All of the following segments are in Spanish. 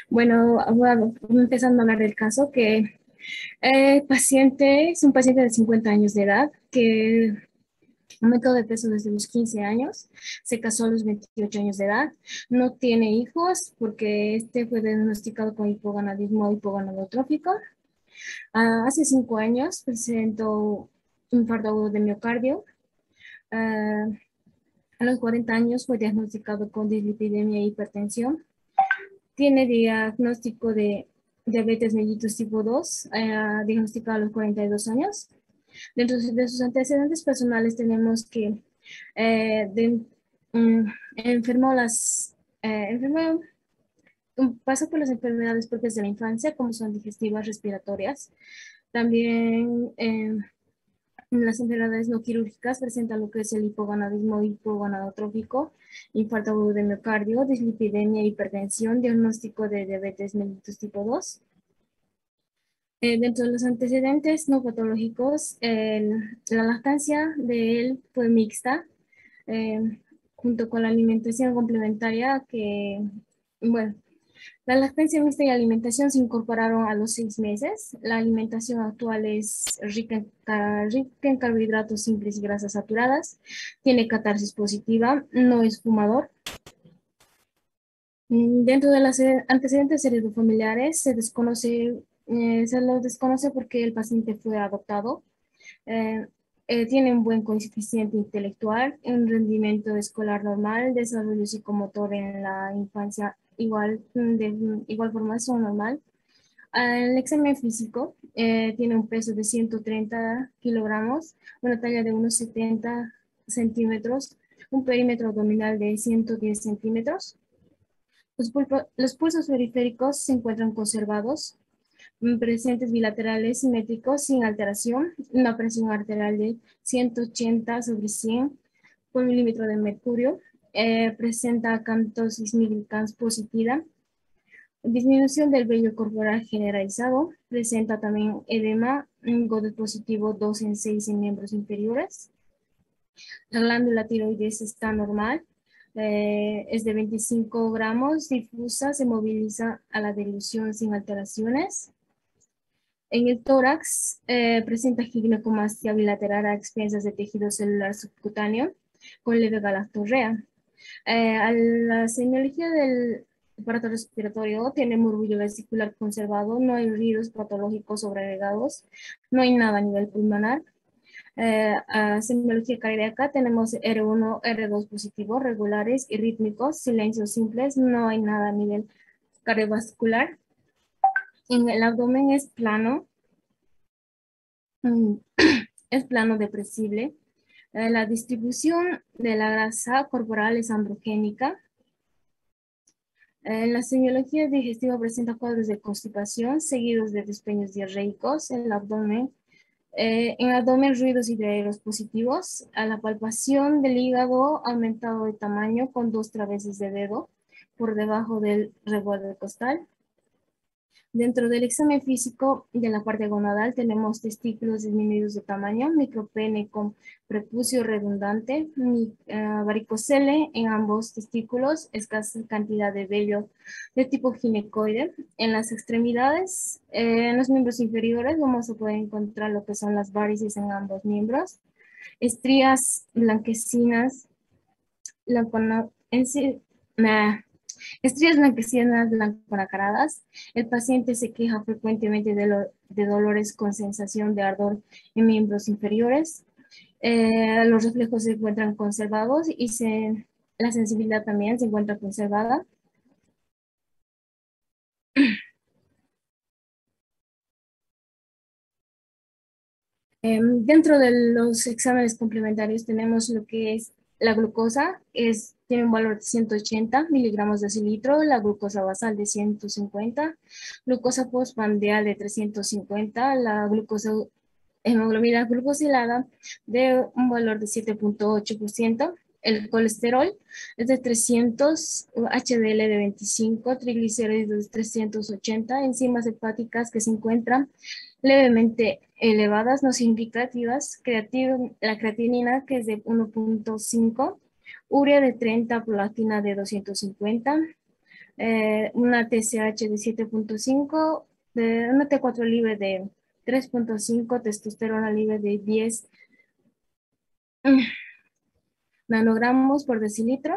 Bueno, empezando a hablar del caso, que el paciente es un paciente de 50 años de edad que aumentó de peso desde los 15 años, se casó a los 28 años de edad, no tiene hijos porque este fue diagnosticado con hipogonadismo hipogonadotrófico. Hace 5 años presentó infarto agudo de miocardio. Ah, a los 40 años fue diagnosticado con dislipidemia e hipertensión. Tiene diagnóstico de diabetes mellitus tipo 2, diagnosticado a los 42 años. Dentro de sus antecedentes personales tenemos que enfermó enfermó, pasa por las enfermedades propias de la infancia, como son digestivas, respiratorias. También las enfermedades no quirúrgicas presentan lo que es el hipogonadismo hipogonadotrófico, infarto agudo de miocardio, dislipidemia, hipertensión, diagnóstico de diabetes mellitus tipo 2. Dentro de los antecedentes no patológicos, la lactancia de él fue mixta, eh, junto con la alimentación complementaria que, bueno, la lactancia mixta y alimentación se incorporaron a los 6 meses. La alimentación actual es rica en carbohidratos simples y grasas saturadas. Tiene catarsis positiva, no es fumador. Dentro de los antecedentes heredofamiliares se lo desconoce porque el paciente fue adoptado. Eh, Tiene un buen coeficiente intelectual, un rendimiento escolar normal, desarrollo psicomotor en la infancia de igual formación normal. El examen físico tiene un peso de 130 kilogramos, una talla de unos 70 centímetros, un perímetro abdominal de 110 centímetros. Los pulsos periféricos se encuentran conservados, presentes bilaterales simétricos sin alteración, una presión arterial de 180 sobre 100 por milímetro de mercurio, presenta cantosis millicans positiva, disminución del vello corporal generalizado, presenta también edema, un Godet positivo 2 en 6 en miembros inferiores. La glándula tiroides está normal, es de 25 gramos, difusa, se moviliza a la dilución sin alteraciones. En el tórax presenta ginecomastia bilateral a expensas de tejido celular subcutáneo con leve galactorrea. A la semiología del aparato respiratorio tiene murmullo vesicular conservado, no hay ruidos patológicos sobreagregados, no hay nada a nivel pulmonar. A semiología cardíaca tenemos R1, R2 positivos, regulares y rítmicos, silencios simples, no hay nada a nivel cardiovascular. En el abdomen es plano, mm, es plano depresible. La distribución de la grasa corporal es androgénica. La semiología digestiva presenta cuadros de constipación seguidos de despeños diarreicos en el abdomen ruidos y diarreos positivos. A la palpación del hígado aumentado de tamaño con 2 traveses de dedo por debajo del recuerdo costal. Dentro del examen físico de la parte gonadal tenemos testículos disminuidos de tamaño, micropene con prepucio redundante, varicocele en ambos testículos, escasa cantidad de vello de tipo ginecoide. En las extremidades, en los miembros inferiores vamos a poder encontrar lo que son las varices en ambos miembros, estrías blanquecinas, en sí, estrías blanquecinas blanco-nacaradas. El paciente se queja frecuentemente de dolores con sensación de ardor en miembros inferiores. Los reflejos se encuentran conservados y la sensibilidad también se encuentra conservada. Dentro de los exámenes complementarios tenemos lo que es la glucosa, tiene un valor de 180 miligramos de cilitro, la glucosa basal de 150, glucosa postprandial de 350, la glucosa hemoglobina glucosilada de un valor de 7,8%, el colesterol es de 300, HDL de 25, triglicéridos de 380, enzimas hepáticas que se encuentran levemente elevadas, no significativas, la creatinina que es de 1,5, urea de 30, prolactina de 250, una TSH de 7.5, una T4 libre de 3.5, testosterona libre de 10 nanogramos por decilitro.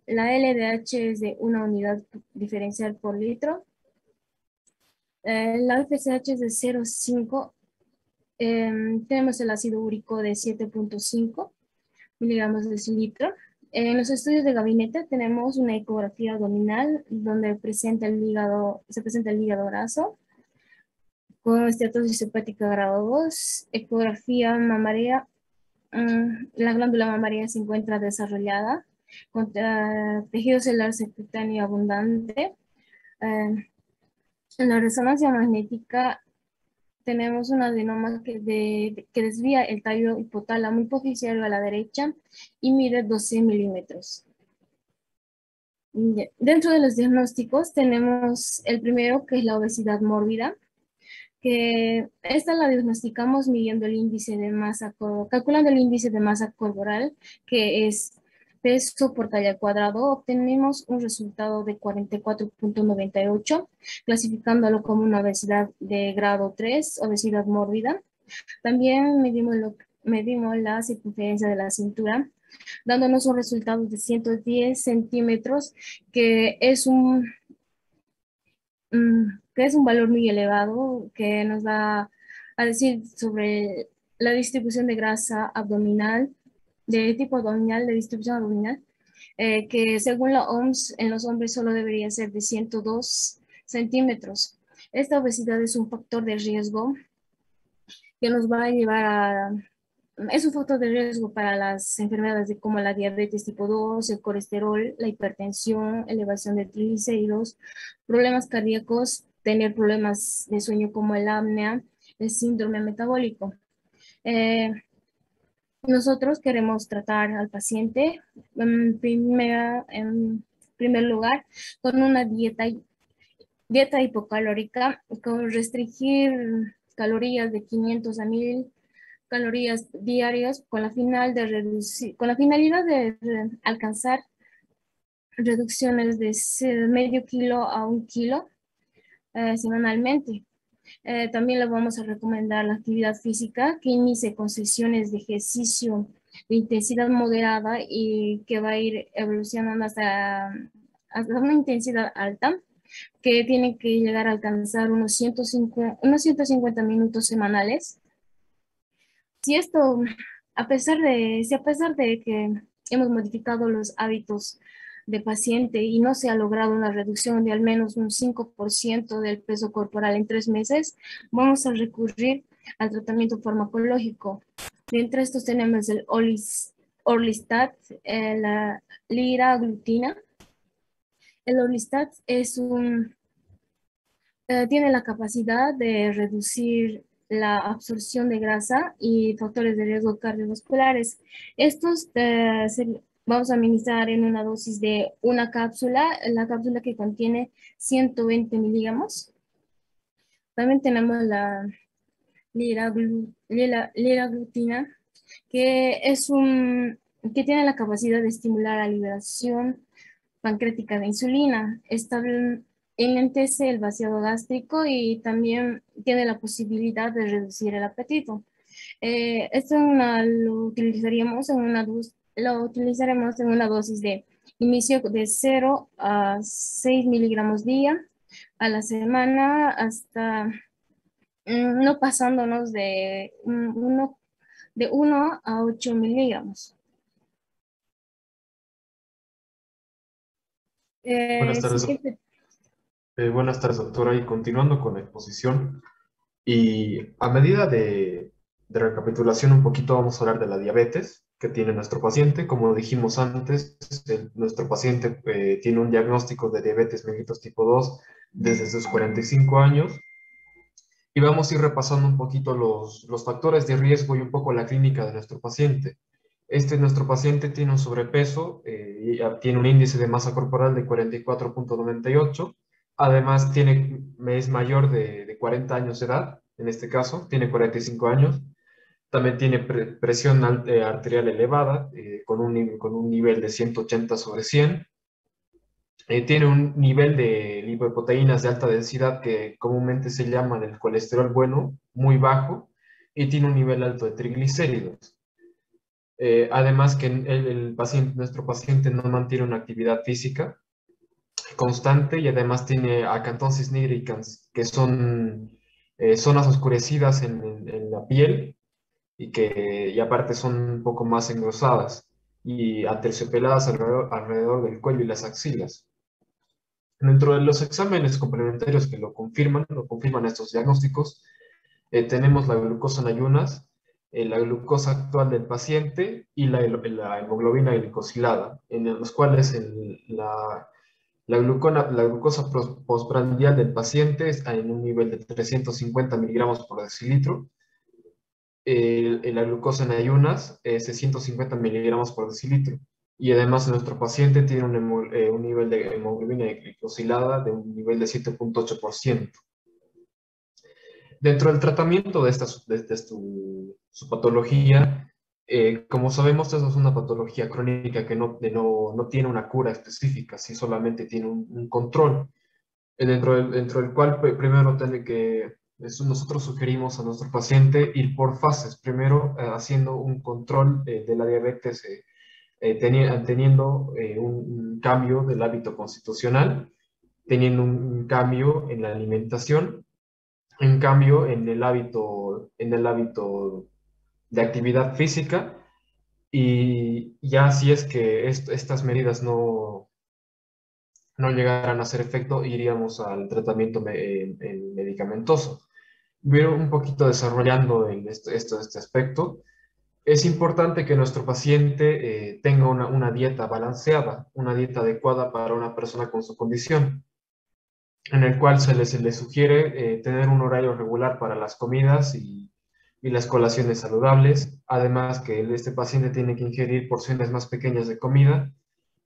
La LDH es de una unidad diferencial por litro. La FSH es de 0,5. Tenemos el ácido úrico de 7.5 miligramos de decilitro. En los estudios de gabinete tenemos una ecografía abdominal donde se presenta el hígado graso con esteatosis hepática grado 2, ecografía mamaria. La glándula mamaria se encuentra desarrollada con tejido celular subcutáneo abundante. En la resonancia magnética tenemos un adenoma que desvía el tallo hipotálamo hipoficiario a la derecha y mide 12 milímetros. Dentro de los diagnósticos tenemos el primero, que es la obesidad mórbida, que esta la diagnosticamos midiendo el índice de masa, calculando el índice de masa corporal, que es peso por talla cuadrado. Obtenemos un resultado de 44.98, clasificándolo como una obesidad de grado 3, obesidad mórbida. También medimos la circunferencia de la cintura, dándonos un resultado de 110 centímetros, que es un que es un valor muy elevado, que nos va a decir sobre la distribución de grasa abdominal, de tipo abdominal, de distribución abdominal, que según la OMS en los hombres solo debería ser de 102 centímetros. Esta obesidad es un factor de riesgo que nos va a llevar a... Es un factor de riesgo para las enfermedades como la diabetes tipo 2, el colesterol, la hipertensión, elevación de triglicéridos, problemas cardíacos, tener problemas de sueño como el apnea, el síndrome metabólico. Eh, Nosotros queremos tratar al paciente en primer lugar con una dieta hipocalórica, con restringir calorías de 500 a 1000 calorías diarias con la finalidad de alcanzar reducciones de medio kilo a 1 kilo semanalmente. También le vamos a recomendar la actividad física, que inicie con sesiones de ejercicio de intensidad moderada y que va a ir evolucionando hasta una intensidad alta, que tiene que llegar a alcanzar unos 150 minutos semanales. Si esto, si a pesar de que hemos modificado los hábitos de paciente y no se ha logrado una reducción de al menos un 5% del peso corporal en 3 meses, vamos a recurrir al tratamiento farmacológico. De entre estos tenemos el Orlistat, la liraglutida. El Orlistat tiene la capacidad de reducir la absorción de grasa y factores de riesgo cardiovasculares. Estos vamos a administrar en una dosis de una cápsula, la cápsula que contiene 120 miligramos. También tenemos la liraglutina, que tiene la capacidad de estimular la liberación pancreática de insulina, enlentece el vaciado gástrico y también tiene la posibilidad de reducir el apetito. Esto lo utilizaremos en una dosis de inicio de 0 a 6 miligramos día a la semana, hasta no pasándonos de 1 a 8 miligramos. Buenas tardes, Siguiente. buenas tardes, doctora. Y continuando con la exposición, y a medida de recapitulación un poquito, vamos a hablar de la diabetes que tiene nuestro paciente. Como dijimos antes, nuestro paciente tiene un diagnóstico de diabetes mellitus tipo 2 desde sus 45 años. Y vamos a ir repasando un poquito los factores de riesgo y un poco la clínica de nuestro paciente. Nuestro paciente tiene un sobrepeso, tiene un índice de masa corporal de 44.98. Además, es mayor de 40 años de edad, en este caso, tiene 45 años. También tiene presión arterial elevada, con un nivel de 180 sobre 100. Tiene un nivel de lipoproteínas de alta densidad que comúnmente se llama del colesterol bueno, muy bajo, y tiene un nivel alto de triglicéridos. Además que el paciente, nuestro paciente no mantiene una actividad física constante y además tiene acantosis nigricans, que son zonas oscurecidas en la piel y aparte son un poco más engrosadas y aterciopeladas alrededor del cuello y las axilas. Dentro de los exámenes complementarios que lo confirman estos diagnósticos, tenemos la glucosa en ayunas, la glucosa actual del paciente y la hemoglobina glicosilada, en los cuales la glucosa postprandial del paciente está en un nivel de 350 miligramos por decilitro. La glucosa en ayunas es de 150 miligramos por decilitro. Y además nuestro paciente tiene un nivel de hemoglobina glicosilada de un nivel de 7,8%. Dentro del tratamiento de su patología, como sabemos, esta es una patología crónica que no tiene una cura específica, sí solamente tiene un control, dentro del cual primero nosotros sugerimos a nuestro paciente ir por fases, primero haciendo un control de la diabetes, teniendo un cambio del hábito constitucional, teniendo un cambio en la alimentación, en cambio en el hábito de actividad física, y ya si es que estas medidas no llegaran a hacer efecto, iríamos al tratamiento medicamentoso. Pero un poquito desarrollando este aspecto, es importante que nuestro paciente tenga una dieta balanceada, una dieta adecuada para una persona con su condición, en el cual se le sugiere tener un horario regular para las comidas y las colaciones saludables, además que este paciente tiene que ingerir porciones más pequeñas de comida,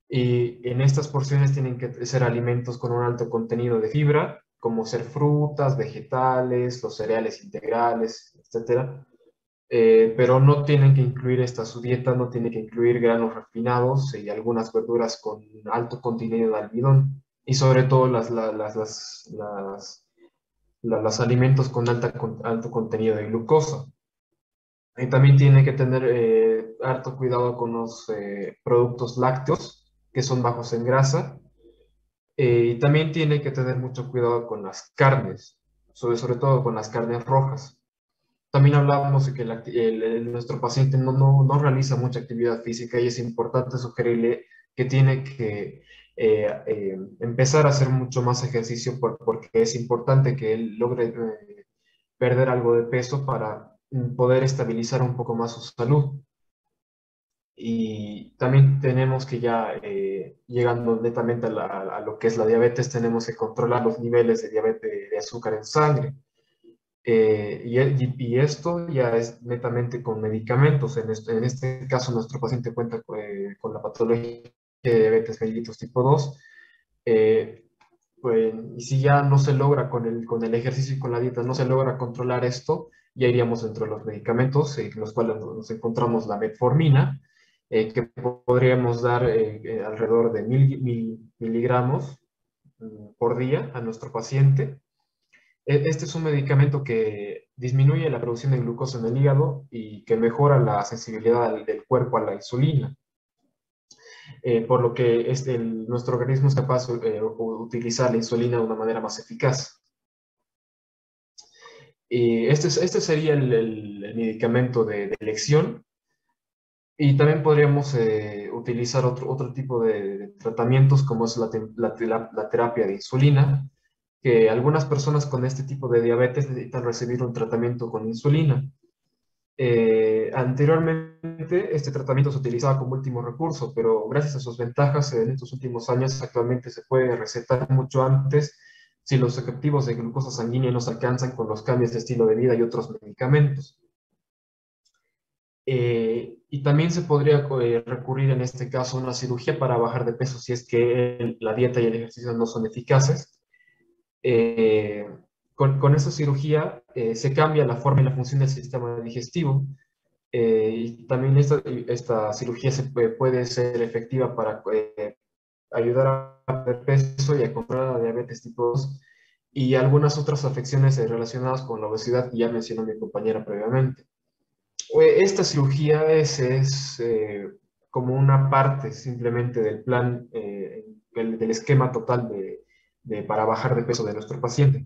y en estas porciones tienen que ser alimentos con un alto contenido de fibra, como ser frutas, vegetales, los cereales integrales, etcétera. Pero no tienen que incluir su dieta, no tiene que incluir granos refinados y algunas verduras con alto contenido de almidón, y sobre todo los alimentos con alto contenido de glucosa. Y también tiene que tener harto cuidado con los productos lácteos, que son bajos en grasa. Y también tiene que tener mucho cuidado con las carnes, sobre todo con las carnes rojas. También hablábamos de que nuestro paciente no realiza mucha actividad física, y es importante sugerirle que tiene que empezar a hacer mucho más ejercicio, porque es importante que él logre perder algo de peso para poder estabilizar un poco más su salud. Y también tenemos que ya, llegando netamente a lo que es la diabetes, tenemos que controlar los niveles de diabetes de azúcar en sangre. Y esto ya es netamente con medicamentos. En este caso, nuestro paciente cuenta con la patología de diabetes mellitus tipo 2. eh, y si ya no se logra con el ejercicio y con la dieta, no se logra controlar esto, ya iríamos dentro de los medicamentos, en los cuales nos encontramos la metformina, que podríamos dar alrededor de 1.000 miligramos por día a nuestro paciente. Este es un medicamento que disminuye la producción de glucosa en el hígado y que mejora la sensibilidad del cuerpo a la insulina, por lo que nuestro organismo es capaz de utilizar la insulina de una manera más eficaz. Y este sería el medicamento de elección. Y también podríamos utilizar otro tipo de tratamientos, como es la terapia de insulina, que algunas personas con este tipo de diabetes necesitan recibir un tratamiento con insulina. Anteriormente, este tratamiento se utilizaba como último recurso, pero gracias a sus ventajas en estos últimos años, actualmente se puede recetar mucho antes si los objetivos de glucosa sanguínea no se alcanzan con los cambios de estilo de vida y otros medicamentos. Y también se podría recurrir en este caso a una cirugía para bajar de peso si es que la dieta y el ejercicio no son eficaces. Eh, con esa cirugía se cambia la forma y la función del sistema digestivo. Y también esta cirugía puede ser efectiva para ayudar a perder peso y a controlar la diabetes tipo 2 y algunas otras afecciones relacionadas con la obesidad que ya mencionó mi compañera previamente. Esta cirugía es como una parte simplemente del plan, del esquema total para bajar de peso de nuestro paciente.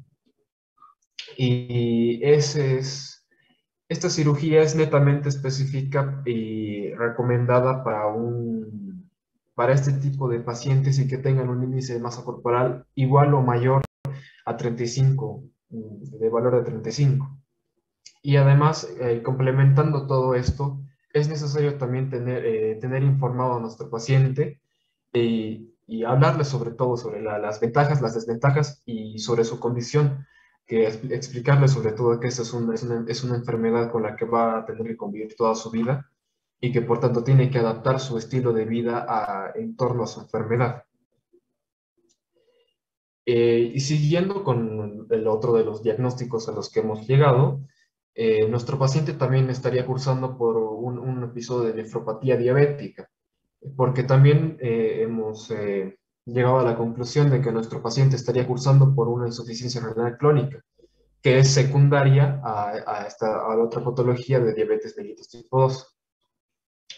Y esta cirugía es netamente específica y recomendada para este tipo de pacientes y que tengan un índice de masa corporal igual o mayor a 35, de valor de 35. Y además, complementando todo esto, es necesario también tener informado a nuestro paciente y hablarle sobre todo sobre las ventajas, las desventajas y sobre su condición, que explicarle sobre todo que esta es una enfermedad con la que va a tener que convivir toda su vida y que por tanto tiene que adaptar su estilo de vida en torno a su enfermedad. Y siguiendo con el otro de los diagnósticos a los que hemos llegado, nuestro paciente también estaría cursando por un episodio de nefropatía diabética, porque también hemos llegado a la conclusión de que nuestro paciente estaría cursando por una insuficiencia renal crónica, que es secundaria a la otra patología de diabetes mellitus tipo 2.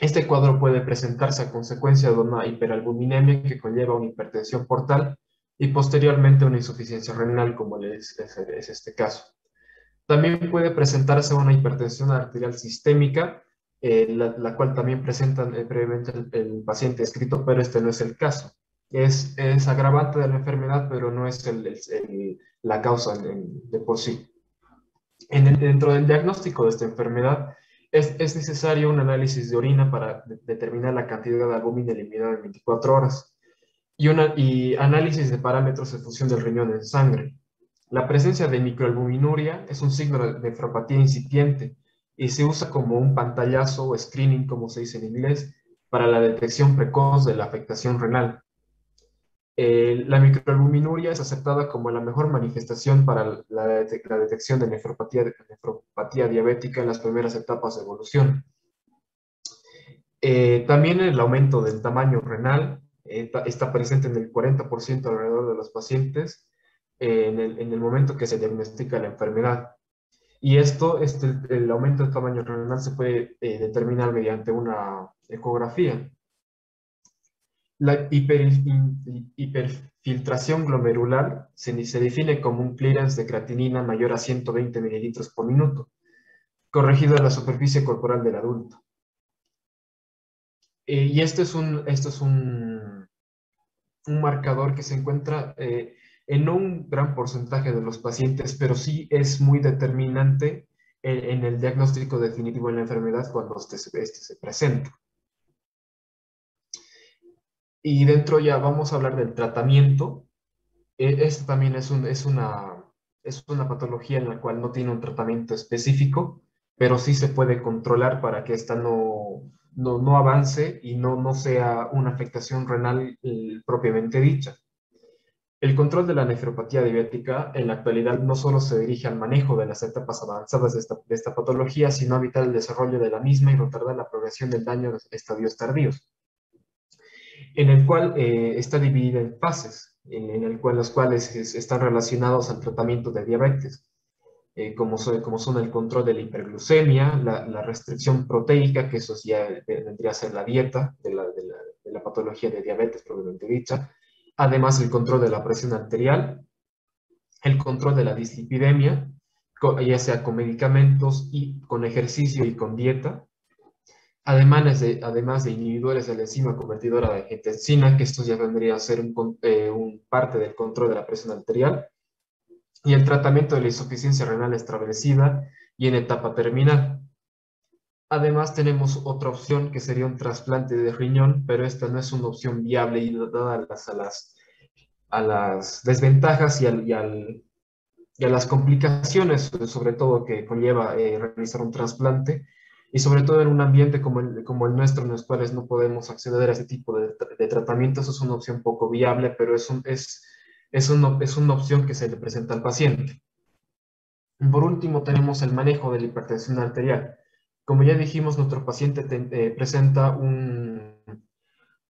Este cuadro puede presentarse a consecuencia de una hiperalbuminemia que conlleva una hipertensión portal y posteriormente una insuficiencia renal, como es este caso. También puede presentarse una hipertensión arterial sistémica, la cual también presenta previamente el paciente escrito, pero este no es el caso. Es agravante de la enfermedad, pero no es la causa de por sí. Dentro del diagnóstico de esta enfermedad, es necesario un análisis de orina para determinar la cantidad de albúmina eliminada en 24 horas y análisis de parámetros de función del riñón en sangre. La presencia de microalbuminuria es un signo de nefropatía incipiente y se usa como un pantallazo o screening, como se dice en inglés, para la detección precoz de la afectación renal. La microalbuminuria es aceptada como la mejor manifestación para la detección de nefropatía diabética en las primeras etapas de evolución. También el aumento del tamaño renal está presente en el 40% alrededor de los pacientes en el momento que se diagnostica la enfermedad. Y el aumento del tamaño renal se puede determinar mediante una ecografía. La hiperfiltración glomerular se define como un clearance de creatinina mayor a 120 mililitros por minuto, corregido en la superficie corporal del adulto. Y un marcador que se encuentra en un gran porcentaje de los pacientes, pero sí es muy determinante en el diagnóstico definitivo de la enfermedad cuando este se presenta. Y dentro ya vamos a hablar del tratamiento. Esta también es una patología en la cual no tiene un tratamiento específico, pero sí se puede controlar para que esta no avance y no sea una afectación renal propiamente dicha. El control de la nefropatía diabética en la actualidad no solo se dirige al manejo de las etapas avanzadas de esta patología, sino a evitar el desarrollo de la misma y retardar la progresión del daño en estadios tardíos, en el cual está dividida en fases, los cuales están relacionados al tratamiento de diabetes, como son el control de la hiperglucemia, la restricción proteica, que eso ya vendría a ser la dieta de la patología de diabetes propiamente dicha, además el control de la presión arterial, el control de la dislipidemia, ya sea con medicamentos y con ejercicio y con dieta, además de inhibidores de la enzima convertidora de angiotensina, que esto ya vendría a ser un parte del control de la presión arterial, y el tratamiento de la insuficiencia renal establecida y en etapa terminal. Además tenemos otra opción que sería un trasplante de riñón, pero esta no es una opción viable y dada a las desventajas y a las complicaciones, sobre todo que conlleva realizar un trasplante, y sobre todo en un ambiente como el nuestro, en los cuales no podemos acceder a este tipo de tratamientos, es una opción poco viable, pero es una opción que se le presenta al paciente. Por último, tenemos el manejo de la hipertensión arterial. Como ya dijimos, nuestro paciente presenta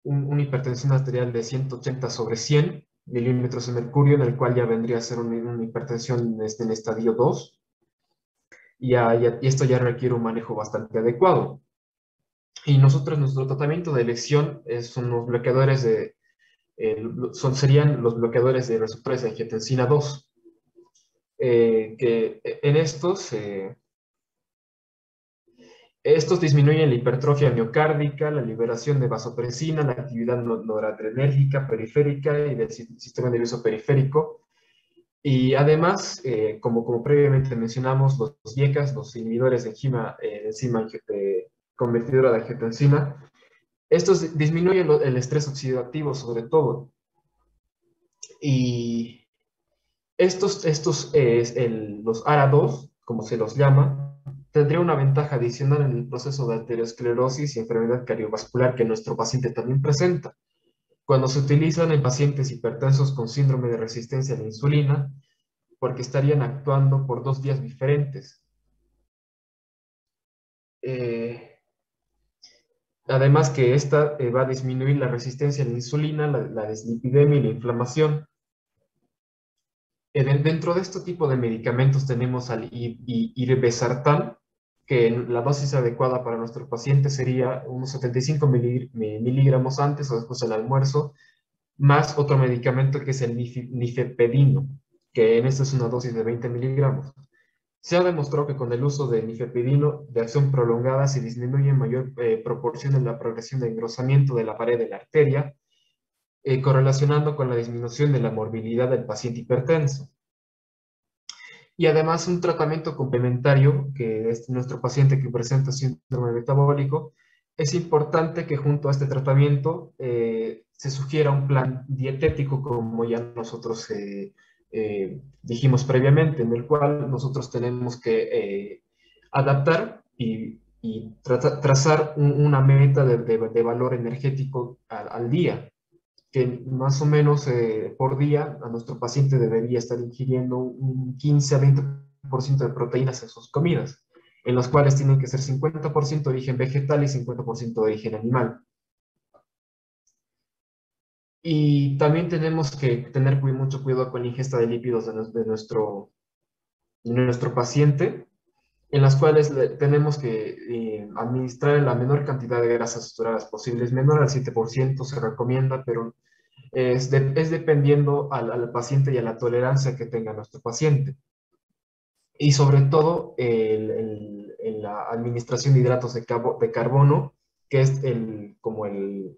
una hipertensión arterial de 180 sobre 100 milímetros de mercurio, en el cual ya vendría a ser una hipertensión en estadio 2, y esto ya requiere un manejo bastante adecuado. Y nosotros, nuestro tratamiento de elección son los bloqueadores serían los bloqueadores de receptores de angiotensina 2, que en estos disminuyen la hipertrofia miocárdica, la liberación de vasopresina, la actividad noradrenérgica periférica y del sistema nervioso periférico. Y además, como previamente mencionamos, los IECAs, los inhibidores de enzima convertidora de angiotensina, estos disminuyen el estrés oxidativo sobre todo. Y los ARA2, como se los llama, tendría una ventaja adicional en el proceso de arteriosclerosis y enfermedad cardiovascular que nuestro paciente también presenta. Cuando se utilizan en pacientes hipertensos con síndrome de resistencia a la insulina, porque estarían actuando por dos vías diferentes. Eh, Además que esta va a disminuir la resistencia a la insulina, la dislipidemia y la inflamación. Dentro de este tipo de medicamentos tenemos al irbesartán, que la dosis adecuada para nuestro paciente sería unos 75 miligramos antes o después del almuerzo, más otro medicamento que es el nifepedino, que en este es una dosis de 20 miligramos. Se ha demostrado que con el uso de nifepidino de acción prolongada se disminuye en mayor proporción en la progresión de engrosamiento de la pared de la arteria, correlacionando con la disminución de la morbilidad del paciente hipertenso. Y además un tratamiento complementario, que es nuestro paciente que presenta síndrome metabólico, es importante que junto a este tratamiento se sugiera un plan dietético, como ya nosotros dijimos previamente, en el cual nosotros tenemos que adaptar y trazar una meta de valor energético al día, que más o menos por día a nuestro paciente debería estar ingiriendo un 15 a 20% de proteínas en sus comidas, en los cuales tienen que ser 50% de origen vegetal y 50% de origen animal. Y también tenemos que tener mucho cuidado con la ingesta de lípidos de nuestro paciente, en las cuales tenemos que administrar la menor cantidad de grasas saturadas posibles, menor al 7% se recomienda, pero es dependiendo al paciente y a la tolerancia que tenga nuestro paciente. Y sobre todo en la administración de hidratos de carbono, que es como el-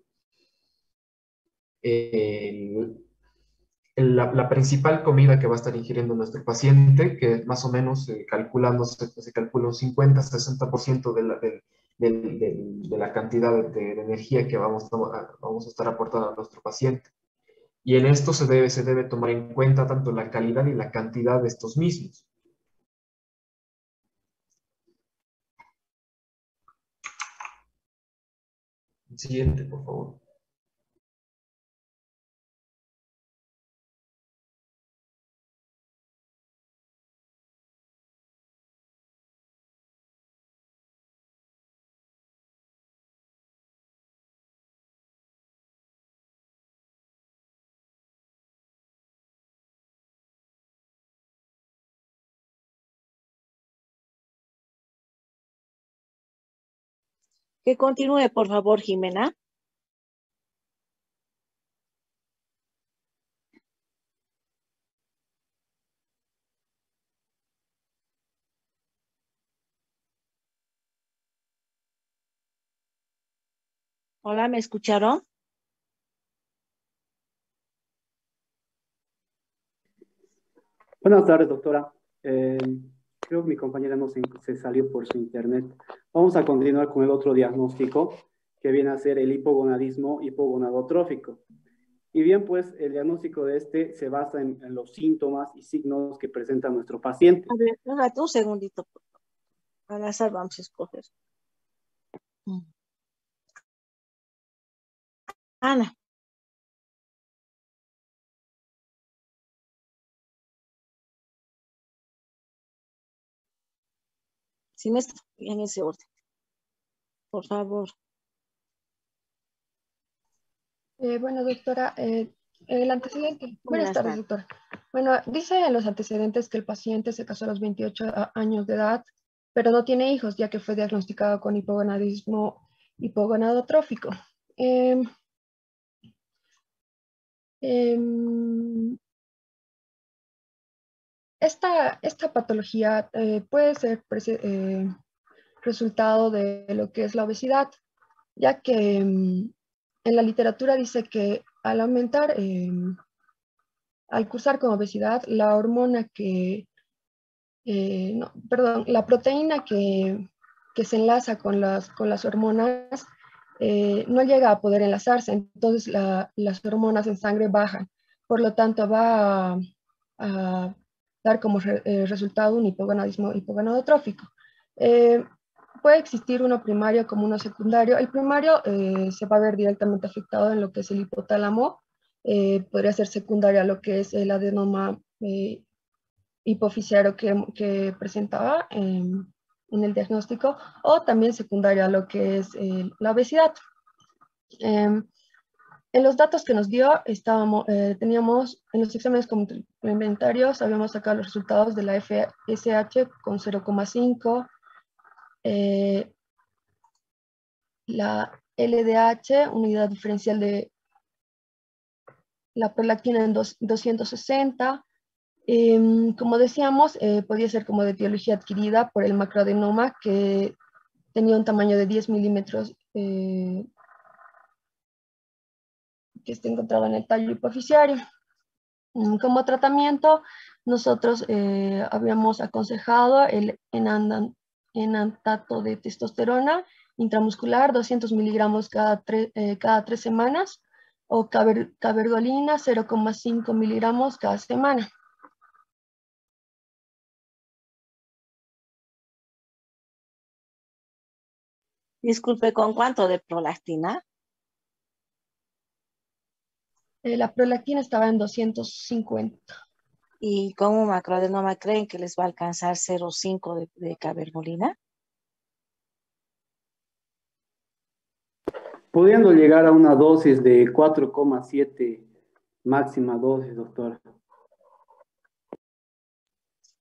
la principal comida que va a estar ingiriendo nuestro paciente, que más o menos se calcula un 50-60% de la cantidad de energía que vamos a estar aportando a nuestro paciente. Y en esto se debe tomar en cuenta tanto la calidad y la cantidad de estos mismos. Siguiente, por favor. Que continúe, por favor, Jimena. Hola, ¿me escucharon? Buenas tardes, doctora. Creo que mi compañera no se salió por su internet. Vamos a continuar con el otro diagnóstico, que viene a ser el hipogonadismo hipogonadotrófico. Y bien, pues el diagnóstico de este se basa en los síntomas y signos que presenta nuestro paciente. A ver, un segundito, por favor. Al azar vamos a escoger. Ana. Si me está en ese orden, por favor. Bueno, doctora, el antecedente. Buenas Buenas tardes, tardes. doctora. Bueno, dice en los antecedentes que el paciente se casó a los 28 años de edad, pero no tiene hijos, ya que fue diagnosticado con hipogonadismo hipogonadotrófico. Em, em, esta patología puede ser resultado de lo que es la obesidad, ya que en la literatura dice que al aumentar, al cursar con obesidad, la hormona no, perdón, la proteína que se enlaza con las hormonas no llega a poder enlazarse, entonces las hormonas en sangre bajan, por lo tanto va a dar como resultado un hipogonadismo hipogonadotrófico. Eh, Puede existir uno primario como uno secundario. El primario se va a ver directamente afectado en lo que es el hipotálamo, podría ser secundaria a lo que es el adenoma hipofisiario que presentaba en el diagnóstico, o también secundaria a lo que es la obesidad. En los datos que nos dio, teníamos en los exámenes complementarios, habíamos sacado los resultados de la FSH con 0,5, la LDH, unidad diferencial de la prolactina en 260. Como decíamos, podía ser como de etiología adquirida por el macroadenoma, que tenía un tamaño de 10 milímetros que está encontrado en el tallo hipofisiario. Como tratamiento, nosotros habíamos aconsejado el enantato de testosterona intramuscular, 200 miligramos cada 3 semanas, o cabergolina, 0,5 miligramos cada semana. Disculpe, ¿con cuánto de prolactina? La prolactina estaba en 250. Y con un macroadenoma, ¿creen que les va a alcanzar 0,5 de cabergolina? Pudiendo llegar a una dosis de 4,7 máxima dosis, doctora.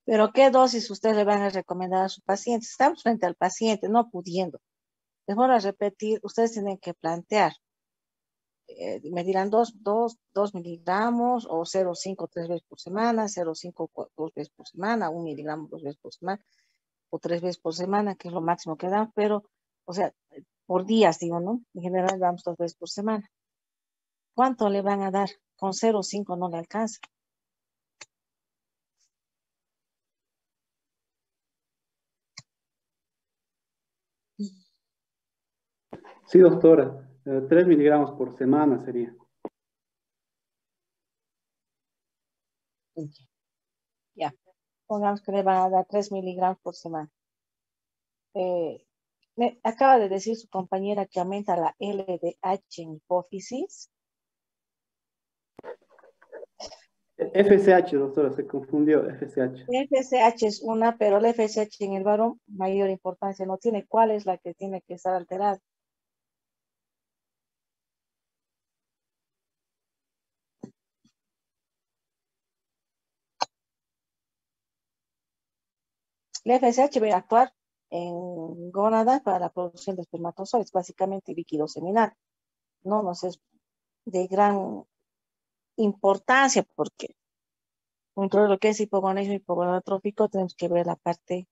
Pero ¿qué dosis ustedes le van a recomendar a su paciente? Estamos frente al paciente, no pudiendo. Les voy a repetir, ustedes tienen que plantear. Me dirán 2 miligramos o 0,5 3 veces por semana, 0,5 2 veces por semana, 1 miligramo 2 veces por semana o 3 veces por semana, que es lo máximo que dan, pero, o sea, por días, digo, ¿no? En general damos 2 veces por semana. ¿Cuánto le van a dar? Con 0,5 no le alcanza. Sí, doctora. 3 miligramos por semana sería. Ya, pongamos que le van a dar 3 miligramos por semana. Me acaba de decir su compañera que aumenta la LDH en hipófisis. FSH, doctora, se confundió, FSH. FSH es una, pero el FSH en el varón mayor importancia no tiene. ¿Cuál es la que tiene que estar alterada? El FSH va a actuar en gónadas para la producción de espermatozoides, básicamente líquido seminal. No nos es de gran importancia porque dentro de lo que es hipogonadismo hipogonadotrófico tenemos que ver la parte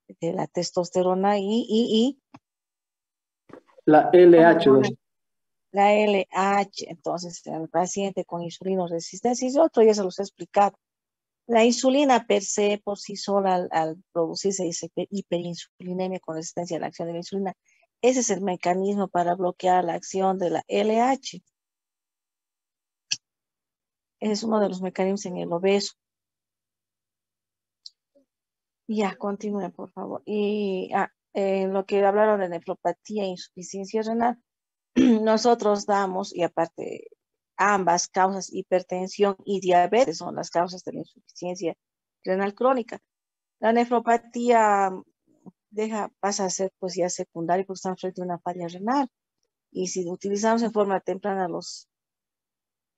de la testosterona y La LH, doctora. la LH. Entonces, el paciente con insulinoresistencia, y otro ya se los he explicado. La insulina per se, por sí sola, al producirse hiperinsulinemia con resistencia a la acción de la insulina, ese es el mecanismo para bloquear la acción de la LH. Ese es uno de los mecanismos en el obeso. Ya, continúen, por favor. Y lo que hablaron de nefropatía e insuficiencia renal, nosotros damos, y aparte, ambas causas, hipertensión y diabetes, son las causas de la insuficiencia renal crónica. La nefropatía pasa a ser pues ya secundaria porque estamos frente a una falla renal. Y si utilizamos en forma temprana los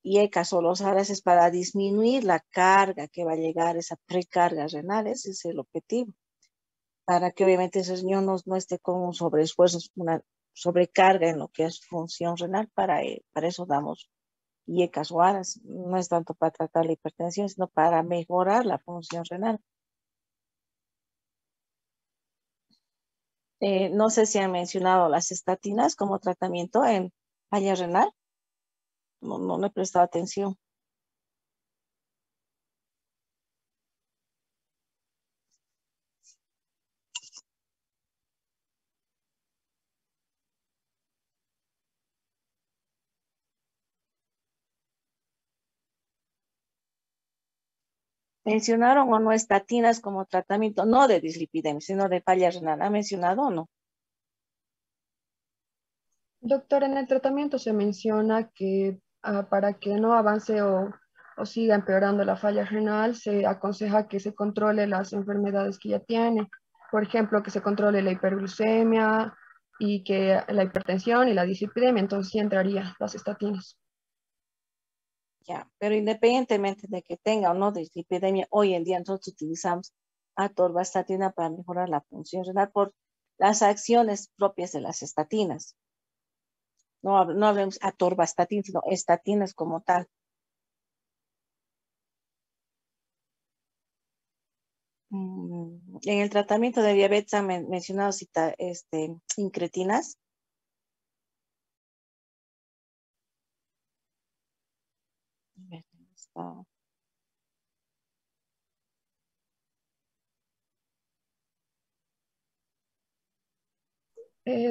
IECAS o los ARAS es para disminuir la carga que va a llegar, esa precarga renal, ese es el objetivo, para que obviamente ese riñón no esté con un sobreesfuerzo, una sobrecarga en lo que es función renal, para eso damos IECAS o ARAS, no es tanto para tratar la hipertensión, sino para mejorar la función renal. No sé si han mencionado las estatinas como tratamiento en falla renal. No he prestado atención. ¿Mencionaron o no estatinas como tratamiento, no de dislipidemia, sino de falla renal? ¿Ha mencionado o no? Doctor, en el tratamiento se menciona que para que no avance o siga empeorando la falla renal, se aconseja que se controle las enfermedades que ya tiene. Por ejemplo, que se controle la hiperglucemia y que la hipertensión y la dislipidemia, entonces sí entraría las estatinas. Ya, pero independientemente de que tenga o no dislipidemia, hoy en día nosotros utilizamos atorvastatina para mejorar la función renal por las acciones propias de las estatinas. No hablemos atorvastatina, sino estatinas como tal. En el tratamiento de diabetes han mencionado incretinas. A ver, ¿dónde está?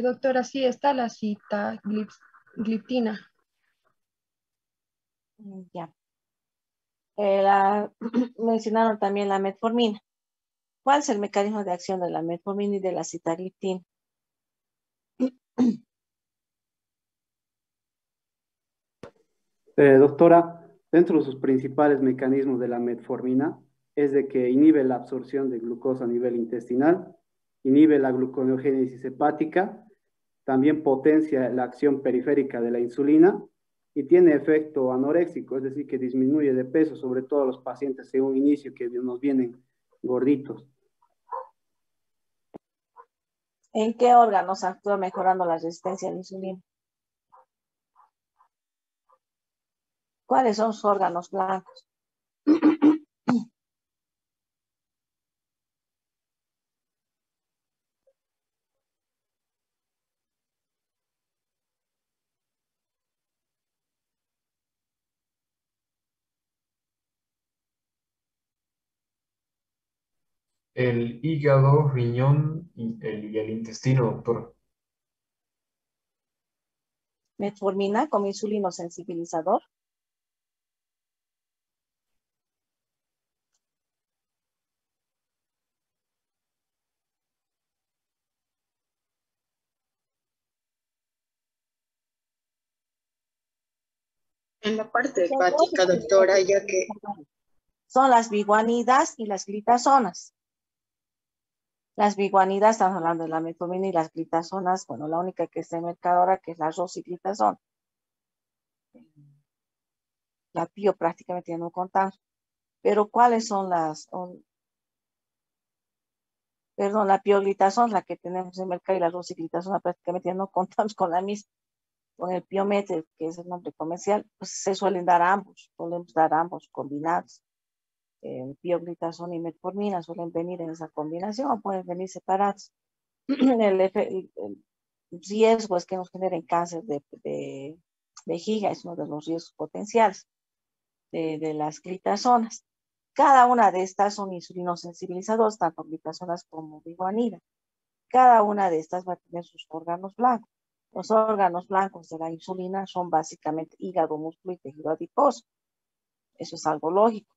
Doctora, sí está la gliptina. Ya. Mencionaron también la metformina. ¿Cuál es el mecanismo de acción de la metformina y de la sitagliptina? Doctora, dentro de sus principales mecanismos de la metformina es de que inhibe la absorción de glucosa a nivel intestinal, inhibe la gluconeogénesis hepática, también potencia la acción periférica de la insulina y tiene efecto anoréxico, es decir, que disminuye de peso, sobre todo a los pacientes en un inicio que nos vienen gorditos. ¿En qué órganos actúa mejorando la resistencia a la insulina? ¿Cuáles son sus órganos blancos? El hígado, riñón y el intestino, doctor. Metformina como insulino sensibilizador. En la parte hepática, doctora, ya que Son las biguanidas y las glitazonas. Las biguanidas, estamos hablando de la metformina, y las glitazonas, bueno, la única que está en mercado ahora que es la rosiglitazona. La pio prácticamente ya no contamos. Pero ¿cuáles son perdón, la pioglitazona, la que tenemos en mercado, y la rosiglitazona prácticamente ya no contamos con la misma, con el Piomet, que es el nombre comercial, pues se suelen dar ambos, solemos dar ambos combinados. Pioglitazona y metformina suelen venir en esa combinación o pueden venir separados. El riesgo es que nos generen cáncer de vejiga, es uno de los riesgos potenciales de las glitazonas. Cada una de estas son insulinosensibilizadoras, tanto glitazonas como biguanida. Cada una de estas va a tener sus órganos blancos. Los órganos blancos de la insulina son básicamente hígado, músculo y tejido adiposo. Eso es algo lógico.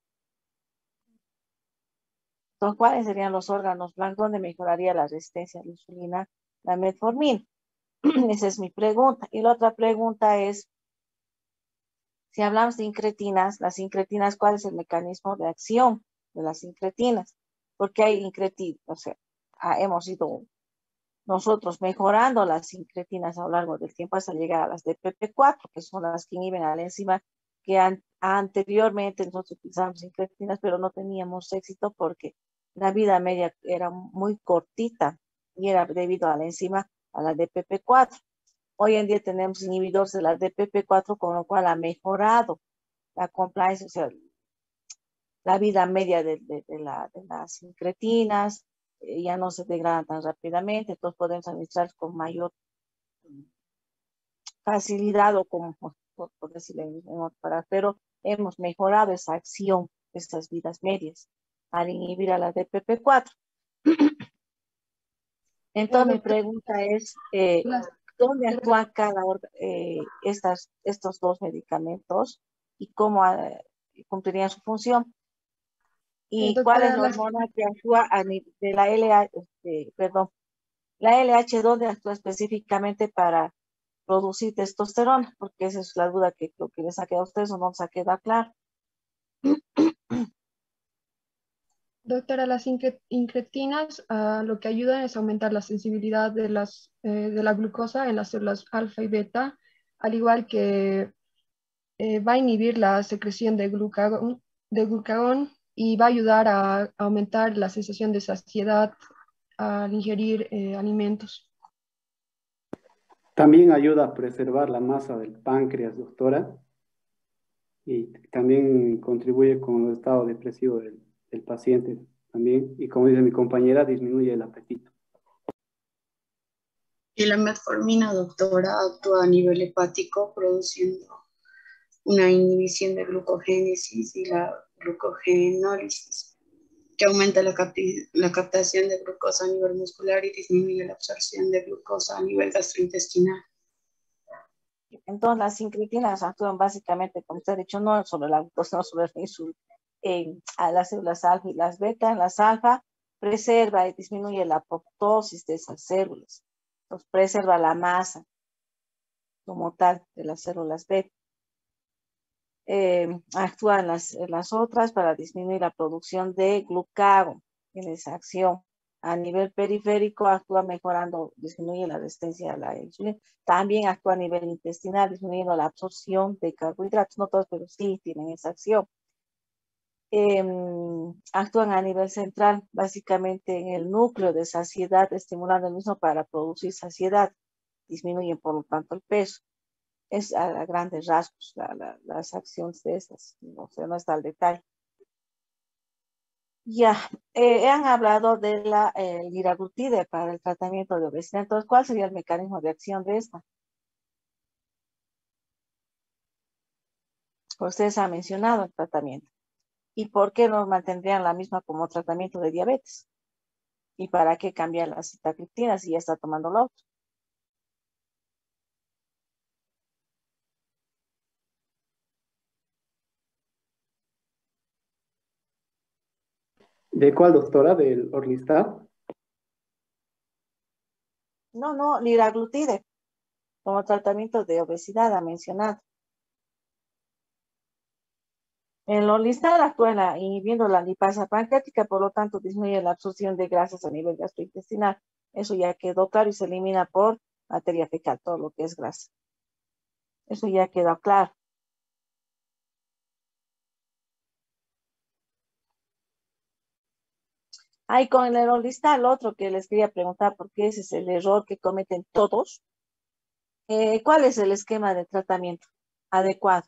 Entonces, ¿cuáles serían los órganos blancos donde mejoraría la resistencia a la insulina? La metformina. Esa es mi pregunta. Y la otra pregunta es, si hablamos de incretinas, las incretinas, ¿cuál es el mecanismo de acción de las incretinas? Porque hay incretinas, o sea, hemos ido nosotros mejorando las incretinas a lo largo del tiempo hasta llegar a las de PP4, que son las que inhiben a la enzima que anteriormente nosotros utilizábamos incretinas, pero no teníamos éxito porque la vida media era muy cortita y era debido a la enzima, a la DPP4. Hoy en día tenemos inhibidores de la DPP4, con lo cual ha mejorado la compliance, o sea, la vida media de las incretinas, ya no se degradan tan rápidamente, entonces podemos administrar con mayor facilidad o como, por decirlo en otras palabras, pero hemos mejorado esa acción, estas vidas medias, al inhibir a la DPP4. Entonces mi pregunta es, Las- ¿dónde actúan estos dos medicamentos y cómo cumplirían su función? ¿Y cuál es doctora, la hormona que actúa a nivel de la LH, perdón, la LH, dónde actúa específicamente para producir testosterona? Porque esa es la duda que creo que les ha quedado a ustedes o no les ha quedado claro. doctora, las incretinas lo que ayudan es aumentar la sensibilidad de la glucosa en las células alfa y beta, al igual que va a inhibir la secreción de glucagón y va a ayudar a aumentar la sensación de saciedad al ingerir alimentos. También ayuda a preservar la masa del páncreas, doctora, y también contribuye con el estado depresivo del paciente también. Y como dice mi compañera, disminuye el apetito. Y la metformina, doctora, actúa a nivel hepático produciendo una inhibición de glucogénesis y la glucogenólisis, que aumenta la captación de glucosa a nivel muscular y disminuye la absorción de glucosa a nivel gastrointestinal. Entonces las incretinas actúan básicamente, como usted ha dicho, no sobre la glucosa, no sobre la insulina, a las células alfa y las beta. En las alfa preserva y disminuye la apoptosis de esas células. Entonces preserva la masa como tal de las células beta. Actúan las otras para disminuir la producción de glucagón en esa acción. A nivel periférico actúa mejorando, disminuye la resistencia a la insulina. También actúa a nivel intestinal, disminuyendo la absorción de carbohidratos. No todos, pero sí tienen esa acción. Actúan a nivel central, básicamente en el núcleo de saciedad, estimulando el mismo para producir saciedad. Disminuyen, por lo tanto, el peso. Es a grandes rasgos las acciones de estas, o sea, no está al detalle. Ya, han hablado de la liraglutide para el tratamiento de obesidad. Entonces, ¿cuál sería el mecanismo de acción de esta? Ustedes han mencionado el tratamiento. ¿Y por qué no mantendrían la misma como tratamiento de diabetes? ¿Y para qué cambiar la sitagliptina si ya está tomando lo otro? ¿De cuál, doctora? ¿Del Orlistat? No, liraglutide como tratamiento de obesidad ha mencionado. El orlistat actúa inhibiendo la lipasa pancreática, por lo tanto disminuye la absorción de grasas a nivel gastrointestinal. Eso ya quedó claro y se elimina por materia fecal, todo lo que es grasa. Eso ya quedó claro. Ahí con el orlistat, el otro que les quería preguntar, porque ese es el error que cometen todos. ¿Cuál es el esquema de tratamiento adecuado?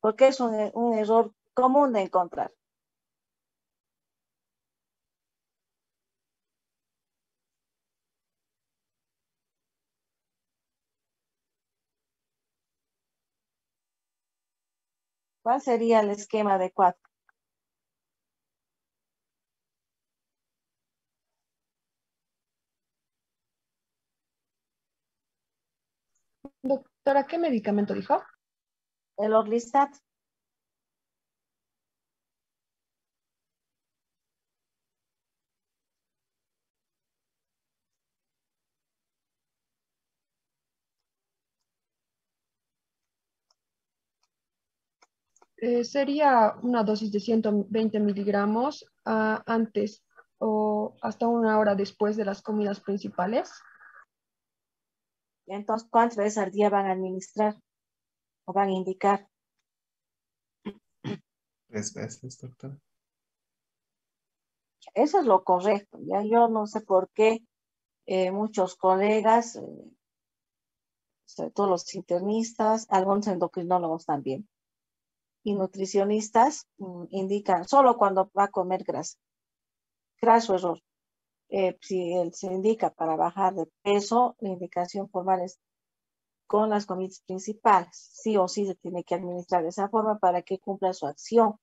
Porque es un error común de encontrar. ¿Cuál sería el esquema adecuado? Doctora, ¿qué medicamento dijo? El orlistat. Sería una dosis de 120 miligramos antes o hasta una hora después de las comidas principales. Entonces, ¿cuántas veces al día van a administrar o van a indicar? 3 veces, doctora. Eso es lo correcto. Ya yo no sé por qué muchos colegas, sobre todo los internistas, algunos endocrinólogos también, y nutricionistas indican solo cuando va a comer grasa. Graso error. Si se indica para bajar de peso, la indicación formal es con las comidas principales. Sí o sí se tiene que administrar de esa forma para que cumpla su acción.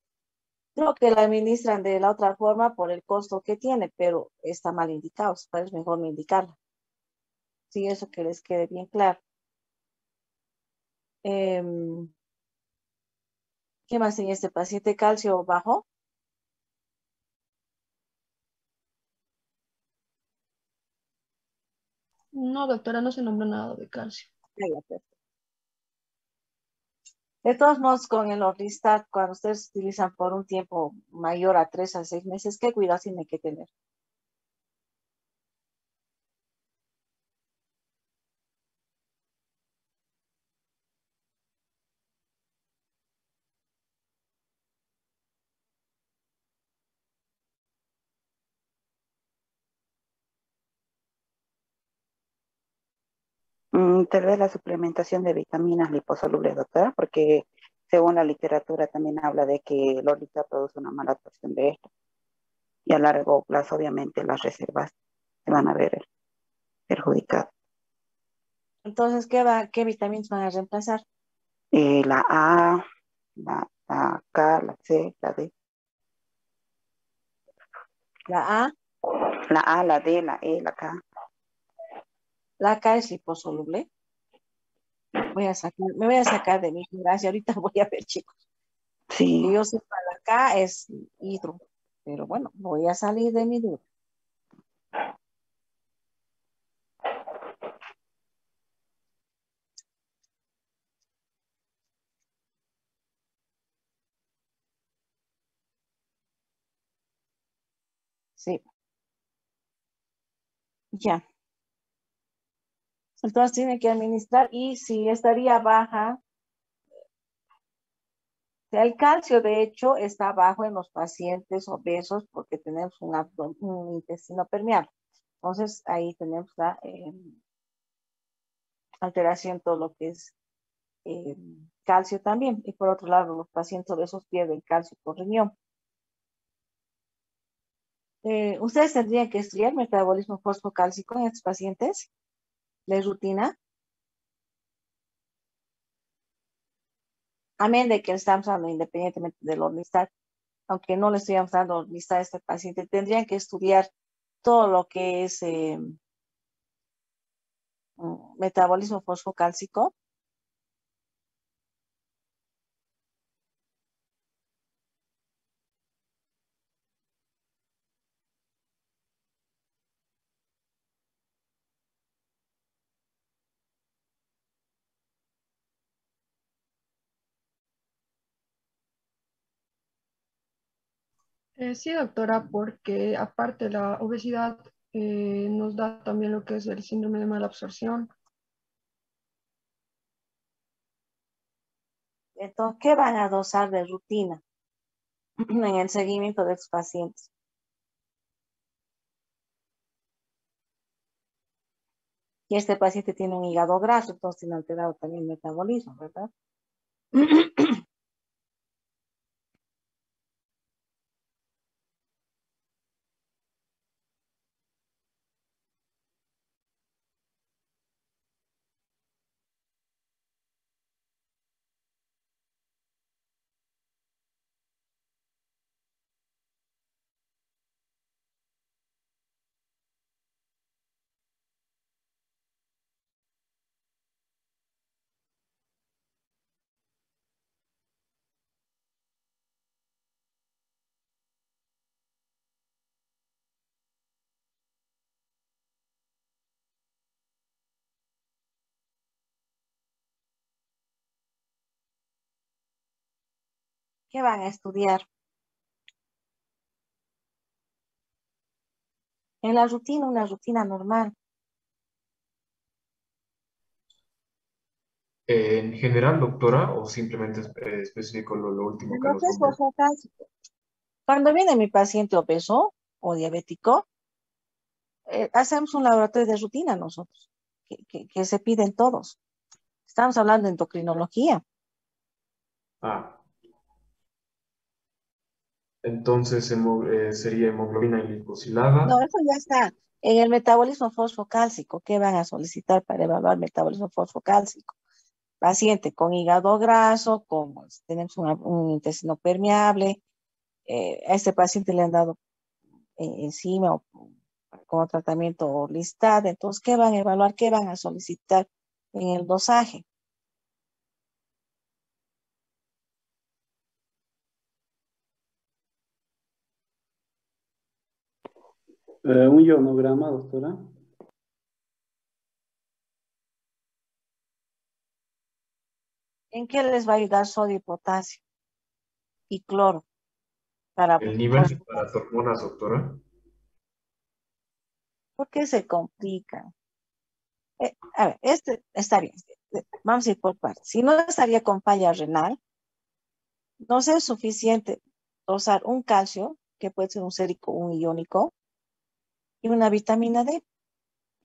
Creo que la administran de la otra forma por el costo que tiene, pero está mal indicado. Es mejor no indicarla. Sí, eso que les quede bien claro. Em, ¿Qué más en este paciente? ¿Calcio bajo? No, doctora, no se nombró nada de calcio. Ah, ya, perfecto. De todos modos, con el Orlistat, cuando ustedes utilizan por un tiempo mayor a 3 a 6 meses, ¿qué cuidados tienen que tener? Tal vez la suplementación de vitaminas liposolubles, doctora, porque según la literatura también habla de que el órbica produce una mala absorción de esto. Y a largo plazo, obviamente, las reservas se van a ver perjudicadas. Entonces, ¿qué vitaminas van a reemplazar? La A, la K, la C, la D. La A, La A, la D, la E, la K. la K es liposoluble. Me voy a sacar de mi gimnasia. Ahorita voy a ver, chicos. Sí, Que yo sepa, la K es hidro. Pero bueno, voy a salir de mi duda. Sí, ya. Entonces tiene que administrar y si estaría baja, el calcio de hecho está bajo en los pacientes obesos porque tenemos un intestino permeable. Entonces ahí tenemos la alteración todo lo que es eh, calcio también. Y por otro lado, los pacientes obesos pierden calcio por riñón. Ustedes tendrían que estudiar metabolismo fosfocálcico en estos pacientes de rutina, amén de que le estamos dando independientemente del Orlistat, aunque no le estuviéramos dando Orlistat a este paciente, tendrían que estudiar todo lo que es metabolismo fosfocálcico. Sí, doctora, porque aparte la obesidad nos da también lo que es el síndrome de mala absorción. Entonces, ¿qué van a dosar de rutina en el seguimiento de estos pacientes? Y este paciente tiene un hígado graso, entonces tiene alterado también el metabolismo, ¿verdad? ¿Qué van a estudiar? En la rutina, una rutina normal. En general, doctora, o simplemente específico lo último que Lo nos que es nombró. fosfocálcico. Cuando viene mi paciente obeso o diabético, hacemos un laboratorio de rutina nosotros, que se piden todos. Estamos hablando de endocrinología. Ah, entonces sería hemoglobina No, glicosilada. eso ya está. En el metabolismo fosfocálcico, ¿qué van a solicitar para evaluar metabolismo fosfocálcico? Paciente con hígado graso, tenemos un intestino permeable, a este paciente le han dado enzima o como tratamiento Orlistat. Entonces, ¿qué van a evaluar? ¿Qué van a solicitar en el dosaje? Un ionograma, doctora. ¿En qué les va a ayudar sodio y potasio y cloro para El nivel para fosfocálcico? hormonas, doctora. ¿Por qué se complican? A ver, este está bien. Vamos a ir por partes. Si no estaría con falla renal, no es suficiente dosar un calcio, que puede ser un sérico, un iónico, y una vitamina D,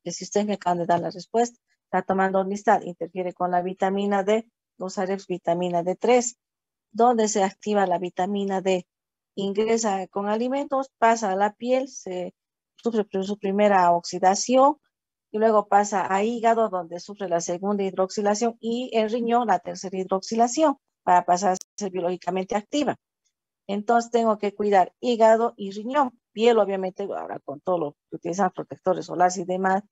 que si usted me acaban de dar la respuesta, está tomando Orlistat, interfiere con la vitamina D, dosaremos vitamina D3. ¿Dónde se activa la vitamina D? Ingresa con alimentos, pasa a la piel, se sufre su primera oxidación y luego pasa a hígado donde sufre la segunda hidroxilación y el riñón la tercera hidroxilación para pasar a ser biológicamente activa. Entonces tengo que cuidar hígado y riñón. Piel, obviamente, ahora con todo lo que utilizan protectores solares y demás,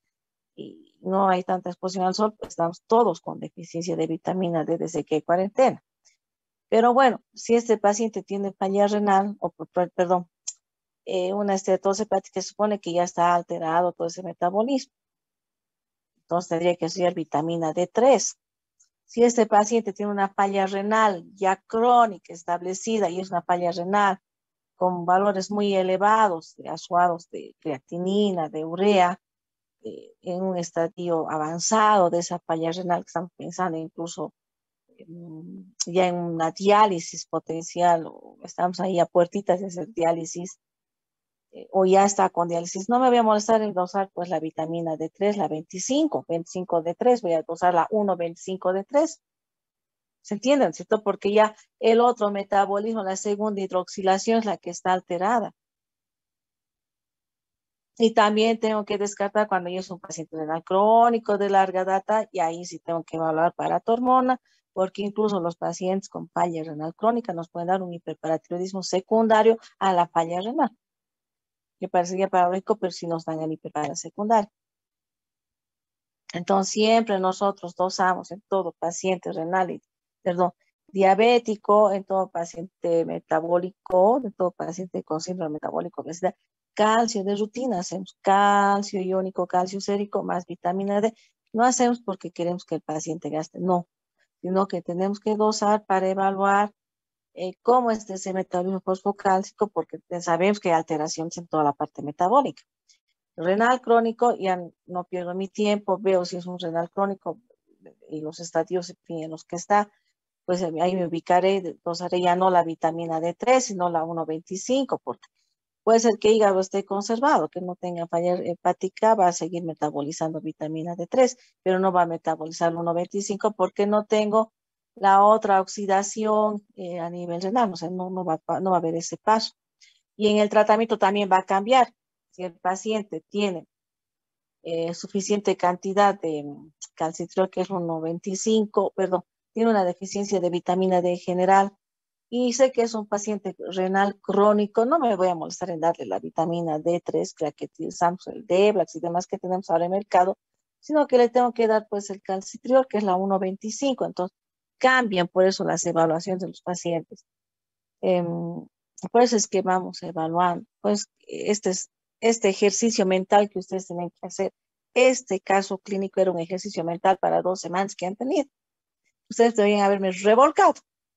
y no hay tanta exposición al sol, pues estamos todos con deficiencia de vitamina D desde que hay cuarentena. Pero bueno, si este paciente tiene falla renal, o perdón, una esteatosis hepática, se supone que ya está alterado todo ese metabolismo. Entonces tendría que estudiar vitamina D3. Si este paciente tiene una falla renal ya crónica establecida y es una falla renal con valores muy elevados de asuados de creatinina, de urea, en un estadio avanzado de esa falla renal, que estamos pensando incluso ya en una diálisis potencial, o estamos ahí a puertitas de hacer diálisis, o ya está con diálisis, no me voy a molestar en dosar pues la vitamina D3, la 25 D3, voy a dosar la 1,25 D3. ¿Se entienden, cierto? Porque ya el otro metabolismo, la segunda hidroxilación es la que está alterada. Y también tengo que descartar cuando yo soy un paciente renal crónico de larga data, y ahí sí tengo que evaluar paratormona, porque incluso los pacientes con falla renal crónica nos pueden dar un hiperparatiroidismo secundario a la falla renal, que parecería paradójico, pero sí nos dan el hiperpara secundario. Entonces, siempre nosotros dosamos en todo paciente renal, perdón, diabético, en todo paciente metabólico, en todo paciente con síndrome metabólico, obesidad, calcio de rutina, hacemos calcio iónico, calcio sérico, más vitamina D. No hacemos porque queremos que el paciente gaste, no, sino que tenemos que dosar para evaluar cómo es ese metabolismo fosfocálcico, porque sabemos que hay alteraciones en toda la parte metabólica. Renal crónico, ya no pierdo mi tiempo, veo si es un renal crónico y los estadios en los que está, pues ahí me ubicaré, dosaré ya no la vitamina D3, sino la 1,25, porque puede ser que el hígado esté conservado, que no tenga falla hepática, va a seguir metabolizando vitamina D3, pero no va a metabolizar el 1,25 porque no tengo la otra oxidación a nivel renal, o sea, no va a haber ese paso. Y en el tratamiento también va a cambiar. Si el paciente tiene suficiente cantidad de calcitriol, que es 1,25, perdón, tiene una deficiencia de vitamina D general, y sé que es un paciente renal crónico, no me voy a molestar en darle la vitamina D3, que la que utilizamos, el Deblax y demás que tenemos ahora en el mercado, sino que le tengo que dar pues el calcitriol, que es la 1,25. Entonces cambian por eso las evaluaciones de los pacientes. Por eso es que vamos evaluando, pues este ejercicio mental que ustedes tienen que hacer. Este caso clínico era un ejercicio mental para 2 semanas que han tenido. Ustedes deberían haberme revolcado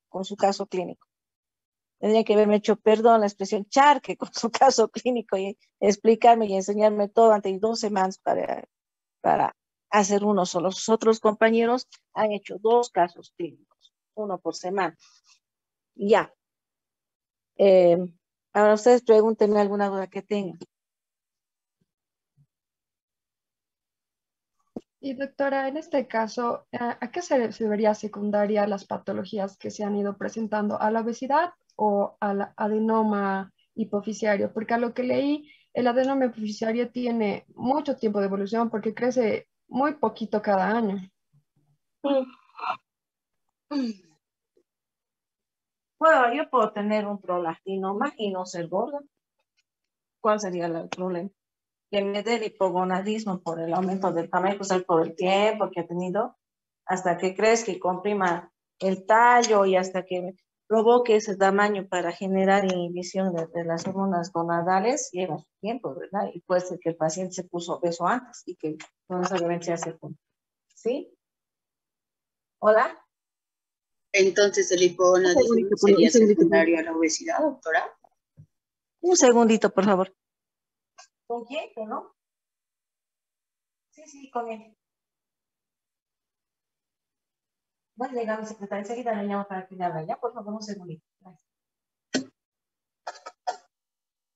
con su caso clínico. Tendrían que haberme hecho, perdón la expresión, charque con su caso clínico y explicarme y enseñarme todo antes de 2 semanas para hacer uno solo. Sus otros compañeros han hecho 2 casos clínicos, 1 por semana. Ya. Ahora ustedes pregúntenme alguna duda que tengan. Y doctora, en este caso, ¿a qué se debería secundaria las patologías que se han ido presentando? ¿A la obesidad o al adenoma hipofisiario? Porque a lo que leí, el adenoma hipofisiario tiene mucho tiempo de evolución porque crece muy poquito cada año. Bueno, yo puedo tener un prolactinoma y no ser gorda. ¿Cuál sería el problema? Que me dé el hipogonadismo por el aumento del tamaño, pues por el tiempo que ha tenido, hasta que crezca y comprima el tallo y hasta que provoque ese tamaño para generar inhibición de las hormonas gonadales, lleva su tiempo, ¿verdad? Y puede ser que el paciente se puso obeso antes y que no necesariamente se hace con. ¿Sí? ¿Hola? Entonces, ¿el hipogonadismo sería secundario a la obesidad, doctora? Un segundito, por favor. ¿Con quién? ¿No? Sí, con él. Va a llegar el secretario. Enseguida le llamo para que le hable. Ya, por favor, un segundito. Gracias.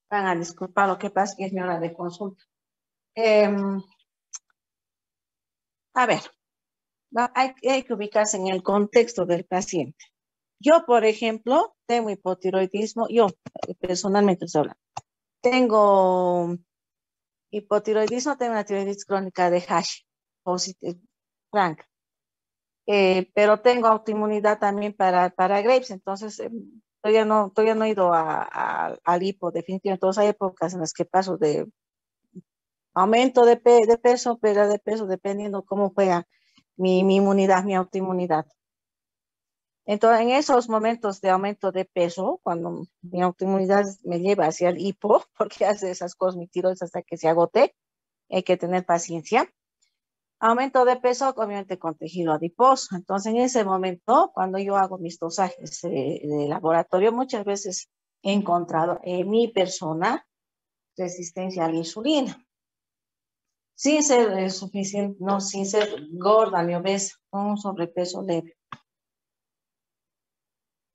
Van a disculpar, lo que pasa es que es mi hora de consulta. A ver, hay que ubicarse en el contexto del paciente. Yo, por ejemplo, tengo hipotiroidismo. Yo, personalmente estoy hablando. Tengo hipotiroidismo, tengo una tiroiditis crónica de Hash, franca. Pero tengo autoinmunidad también para Graves, entonces todavía no he ido al hipo, definitivamente. Entonces hay épocas en las que paso de aumento de peso, pérdida de peso, dependiendo cómo juega mi inmunidad, mi autoinmunidad. Entonces, en esos momentos de aumento de peso, cuando mi autoinmunidad me lleva hacia el hipo, porque hace esas cosas, mi tiroides hasta que se agote, hay que tener paciencia. Aumento de peso, obviamente con tejido adiposo. Entonces, en ese momento, cuando yo hago mis dosajes de laboratorio, muchas veces he encontrado en mi persona resistencia a la insulina. Sin ser suficiente, no, sin ser gorda ni obesa, con un sobrepeso leve.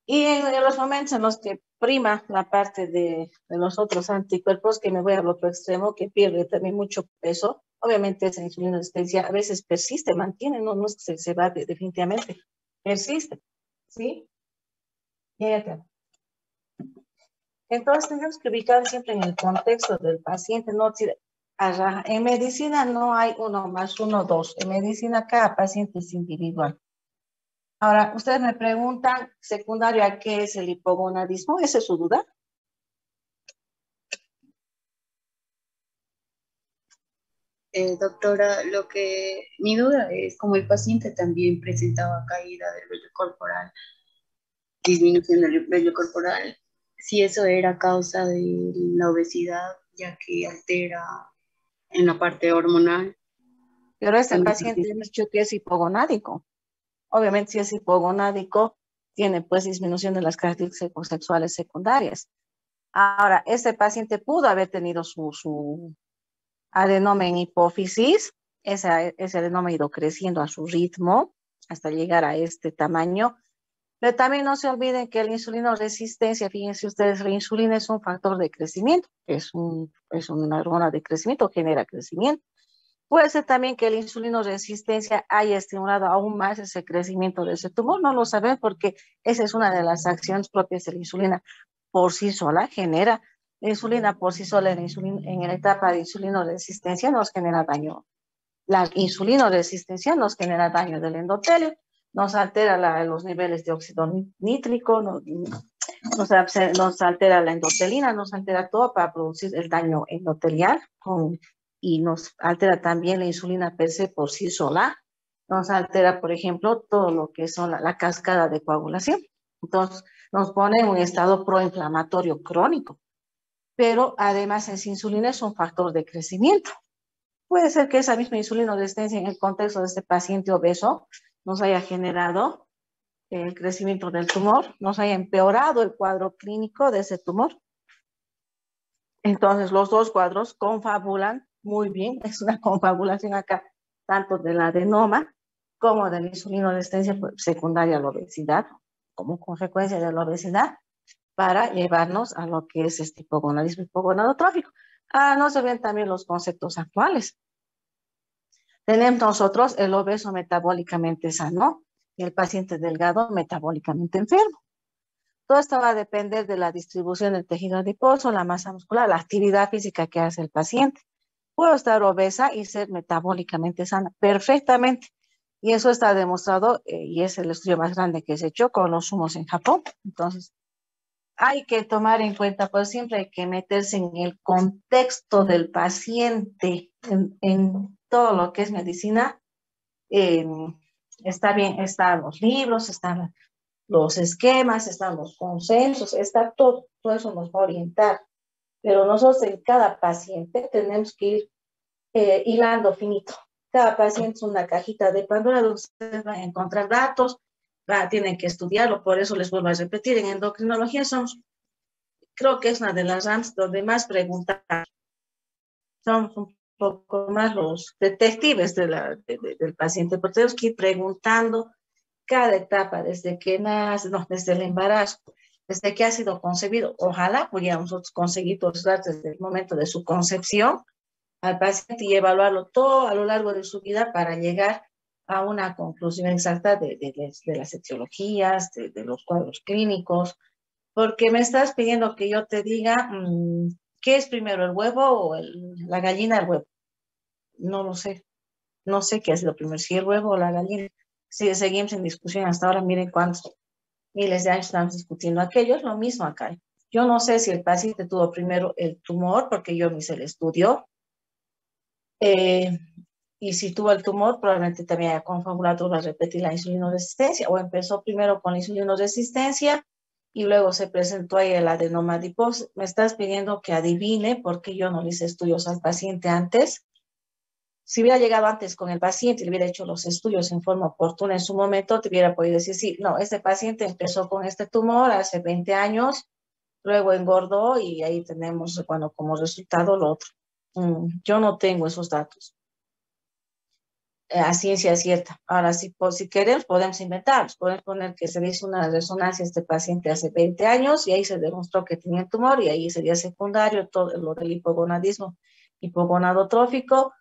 Y en los momentos en los que prima la parte de los otros anticuerpos, que me voy al otro extremo, que pierde también mucho peso, obviamente esa insulina resistencia a veces persiste, mantiene, no es que se va definitivamente, persiste, ¿sí? Entonces tenemos que ubicar siempre en el contexto del paciente, no en medicina no hay 1 más 1, 2, en medicina cada paciente es individual. Ahora, ustedes me preguntan, secundario, ¿a qué es el hipogonadismo? ¿Esa es su duda? Doctora, mi duda es, como el paciente también presentaba caída del vello corporal, disminución del vello corporal, si eso era causa de la obesidad, ya que altera en la parte hormonal. Pero este paciente hemos dicho que es hipogonádico. Obviamente, si es hipogonádico, tiene pues disminución de las características sexuales secundarias. Ahora, este paciente pudo haber tenido su adenoma en hipófisis, ese adenoma ha ido creciendo a su ritmo hasta llegar a este tamaño. Pero también no se olviden que la insulinoresistencia, fíjense ustedes, la insulina es un factor de crecimiento, es una hormona de crecimiento, genera crecimiento. Puede ser también que la insulinoresistencia haya estimulado aún más ese crecimiento de ese tumor, no lo sabemos porque esa es una de las acciones propias de la insulina por sí sola, genera la insulina por sí sola en la etapa de insulinoresistencia nos genera daño. La insulinoresistencia nos genera daño del endotelio, nos altera los niveles de óxido nítrico, nos altera la endotelina, nos altera todo para producir el daño endotelial y nos altera también la insulina per se por sí sola, nos altera, por ejemplo, todo lo que son la cascada de coagulación. Entonces, nos pone en un estado proinflamatorio crónico. Pero además, esa insulina es un factor de crecimiento. Puede ser que esa misma insulinoresistencia en el contexto de este paciente obeso nos haya generado el crecimiento del tumor, nos haya empeorado el cuadro clínico de ese tumor. Entonces, los dos cuadros confabulan muy bien, es una confabulación acá tanto del adenoma como de la insulinoresistencia secundaria a la obesidad, como consecuencia de la obesidad, para llevarnos a lo que es este hipogonadismo hipogonadotrófico. No se ven también los conceptos actuales. Tenemos nosotros el obeso metabólicamente sano y el paciente delgado metabólicamente enfermo. Todo esto va a depender de la distribución del tejido adiposo, la masa muscular, la actividad física que hace el paciente. Puedo estar obesa y ser metabólicamente sana perfectamente. Y eso está demostrado y es el estudio más grande que se ha hecho con los humos en Japón. Entonces, hay que tomar en cuenta, pues siempre hay que meterse en el contexto del paciente, en todo lo que es medicina. Está bien, están los libros, están los esquemas, están los consensos, está todo eso nos va a orientar. Pero nosotros en cada paciente tenemos que ir hilando finito. Cada paciente es una cajita de Pandora donde ustedes van a encontrar datos, tienen que estudiarlo, por eso les vuelvo a repetir, en endocrinología somos, creo que es una de las ramas donde más preguntan, somos un poco más los detectives del paciente, porque tenemos que ir preguntando cada etapa, desde que nace, no, desde el embarazo, desde que ha sido concebido. Ojalá pudiéramos nosotros conseguir todos los datos desde el momento de su concepción al paciente y evaluarlo todo a lo largo de su vida para llegar a una conclusión exacta de las etiologías, de los cuadros clínicos, porque me estás pidiendo que yo te diga qué es primero, el huevo o la gallina, el huevo. No lo sé. No sé qué ha sido primero, si el huevo o la gallina. Si seguimos en discusión hasta ahora, miren cuántos miles de años estamos discutiendo aquello, es lo mismo acá. Yo no sé si el paciente tuvo primero el tumor, porque yo me hice el estudio, y si tuvo el tumor, probablemente también haya confabulado a repetir la insulinoresistencia, o empezó primero con la insulinoresistencia y luego se presentó ahí el adenoma adiposo. Me estás pidiendo que adivine por qué yo no le hice estudios al paciente antes. Si hubiera llegado antes con el paciente y le hubiera hecho los estudios en forma oportuna en su momento, te hubiera podido decir, sí, no, este paciente empezó con este tumor hace 20 años, luego engordó y ahí tenemos, bueno, como resultado lo otro. Yo no tengo esos datos a ciencia cierta. Ahora, si queremos, podemos inventarlos. Podemos poner que se le hizo una resonancia a este paciente hace 20 años y ahí se demostró que tenía el tumor y ahí sería secundario todo lo del hipogonadismo hipogonadotrófico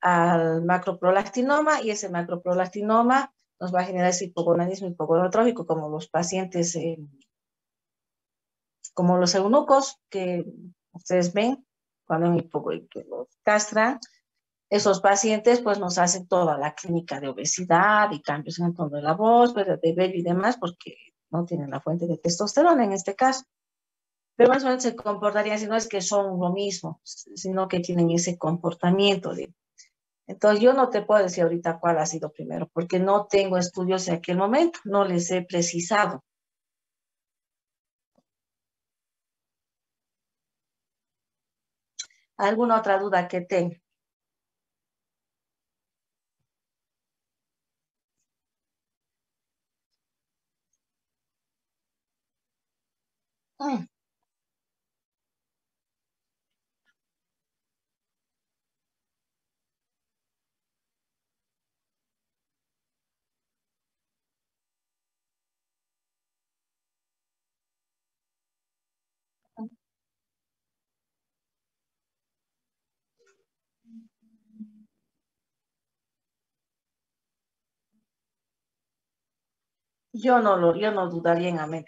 al macroprolactinoma, y ese macroprolactinoma nos va a generar ese hipogonadismo hipogonadotrófico como los pacientes, como los eunucos que ustedes ven cuando que los castran. Esos pacientes pues nos hacen toda la clínica de obesidad y cambios en el tono de la voz, pues, de vello y demás, porque no tienen la fuente de testosterona en este caso. Pero más o menos se comportarían, si no es que son lo mismo, sino que tienen ese comportamiento de... Entonces, yo no te puedo decir ahorita cuál ha sido primero, porque no tengo estudios en aquel momento, no les he precisado. ¿Alguna otra duda que tenga? Yo no dudaría en a ver.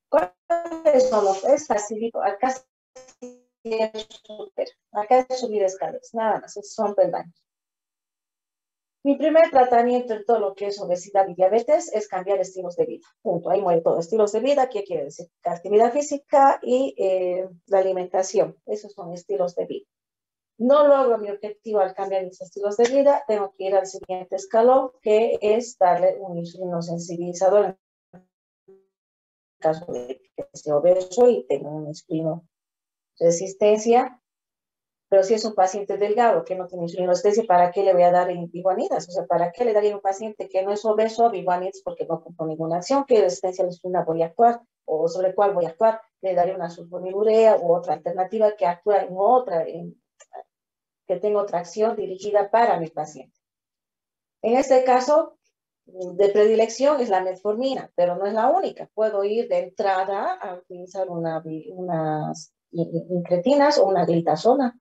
¿Cuáles son los? Es facilito, acá es súper, acá es subir escaleras, nada más, son peldaños. Mi primer tratamiento en todo lo que es obesidad y diabetes es cambiar estilos de vida. Punto. Ahí muere todo. Estilos de vida, ¿qué quiere decir? Actividad física y la alimentación. Esos son estilos de vida. No logro mi objetivo al cambiar mis estilos de vida, tengo que ir al siguiente escalón, que es darle un insulinosensibilizador en caso de que esté obeso y tenga una insulinoresistencia. Pero si es un paciente delgado que no tiene insulinoresistencia, ¿para qué le voy a dar biguanidas? O sea, ¿para qué le daría a un paciente que no es obeso biguanidas? Porque no cumplo ninguna acción. ¿Qué resistencia a la insulina voy a actuar? ¿O sobre cuál voy a actuar? Le daría una sulfonilurea u otra alternativa que actúa en otra, que tengo otra acción dirigida para mi paciente. En este caso, de predilección es la metformina, pero no es la única. Puedo ir de entrada a utilizar unas incretinas o una glitazona,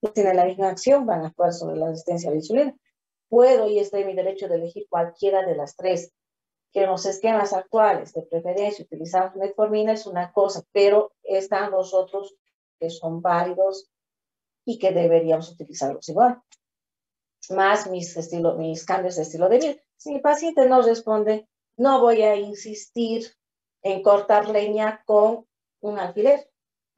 que tienen la misma acción, van a actuar sobre la resistencia a la insulina. Puedo, y estoy en mi derecho de elegir cualquiera de las tres, que en los esquemas actuales de preferencia utilizamos metformina es una cosa, pero están los otros que son válidos y que deberíamos utilizarlos igual. Más mis cambios de estilo de vida. Si mi paciente no responde, no voy a insistir en cortar leña con un alfiler.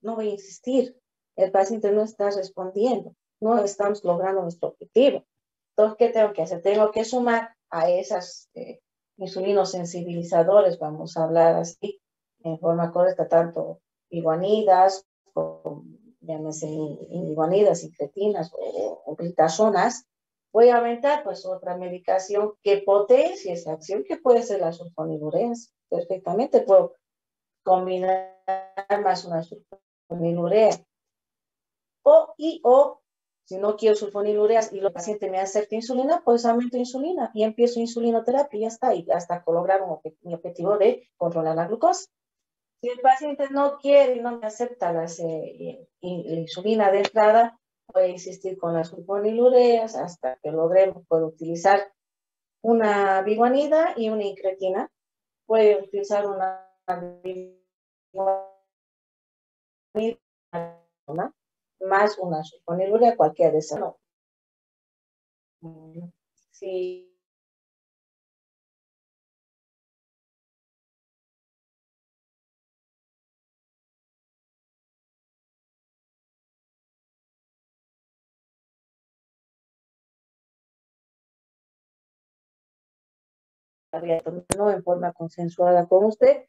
No voy a insistir. El paciente no está respondiendo. No estamos logrando nuestro objetivo. Entonces, ¿qué tengo que hacer? Tengo que sumar a esas insulinosensibilizadores, vamos a hablar así, en forma correcta, tanto iguanidas, como, llámese iguanidas, incretinas o glitazonas. Voy a aumentar pues otra medicación que potencie esa acción, que puede ser las sulfonilureas. Perfectamente puedo combinar más una sulfonilurea. O si no quiero sulfonilureas y el paciente me acepta insulina, pues aumento insulina y empiezo insulinoterapia y ya está, y hasta lograr mi objetivo de controlar la glucosa. Si el paciente no quiere y no me acepta la insulina de entrada, voy a insistir con las sulfonilureas hasta que logremos. Puedo utilizar una biguanida y una incretina. Puedo utilizar una biguanida más una sulfonilurea, cualquiera de esas. No. Sí. No en forma consensuada con usted.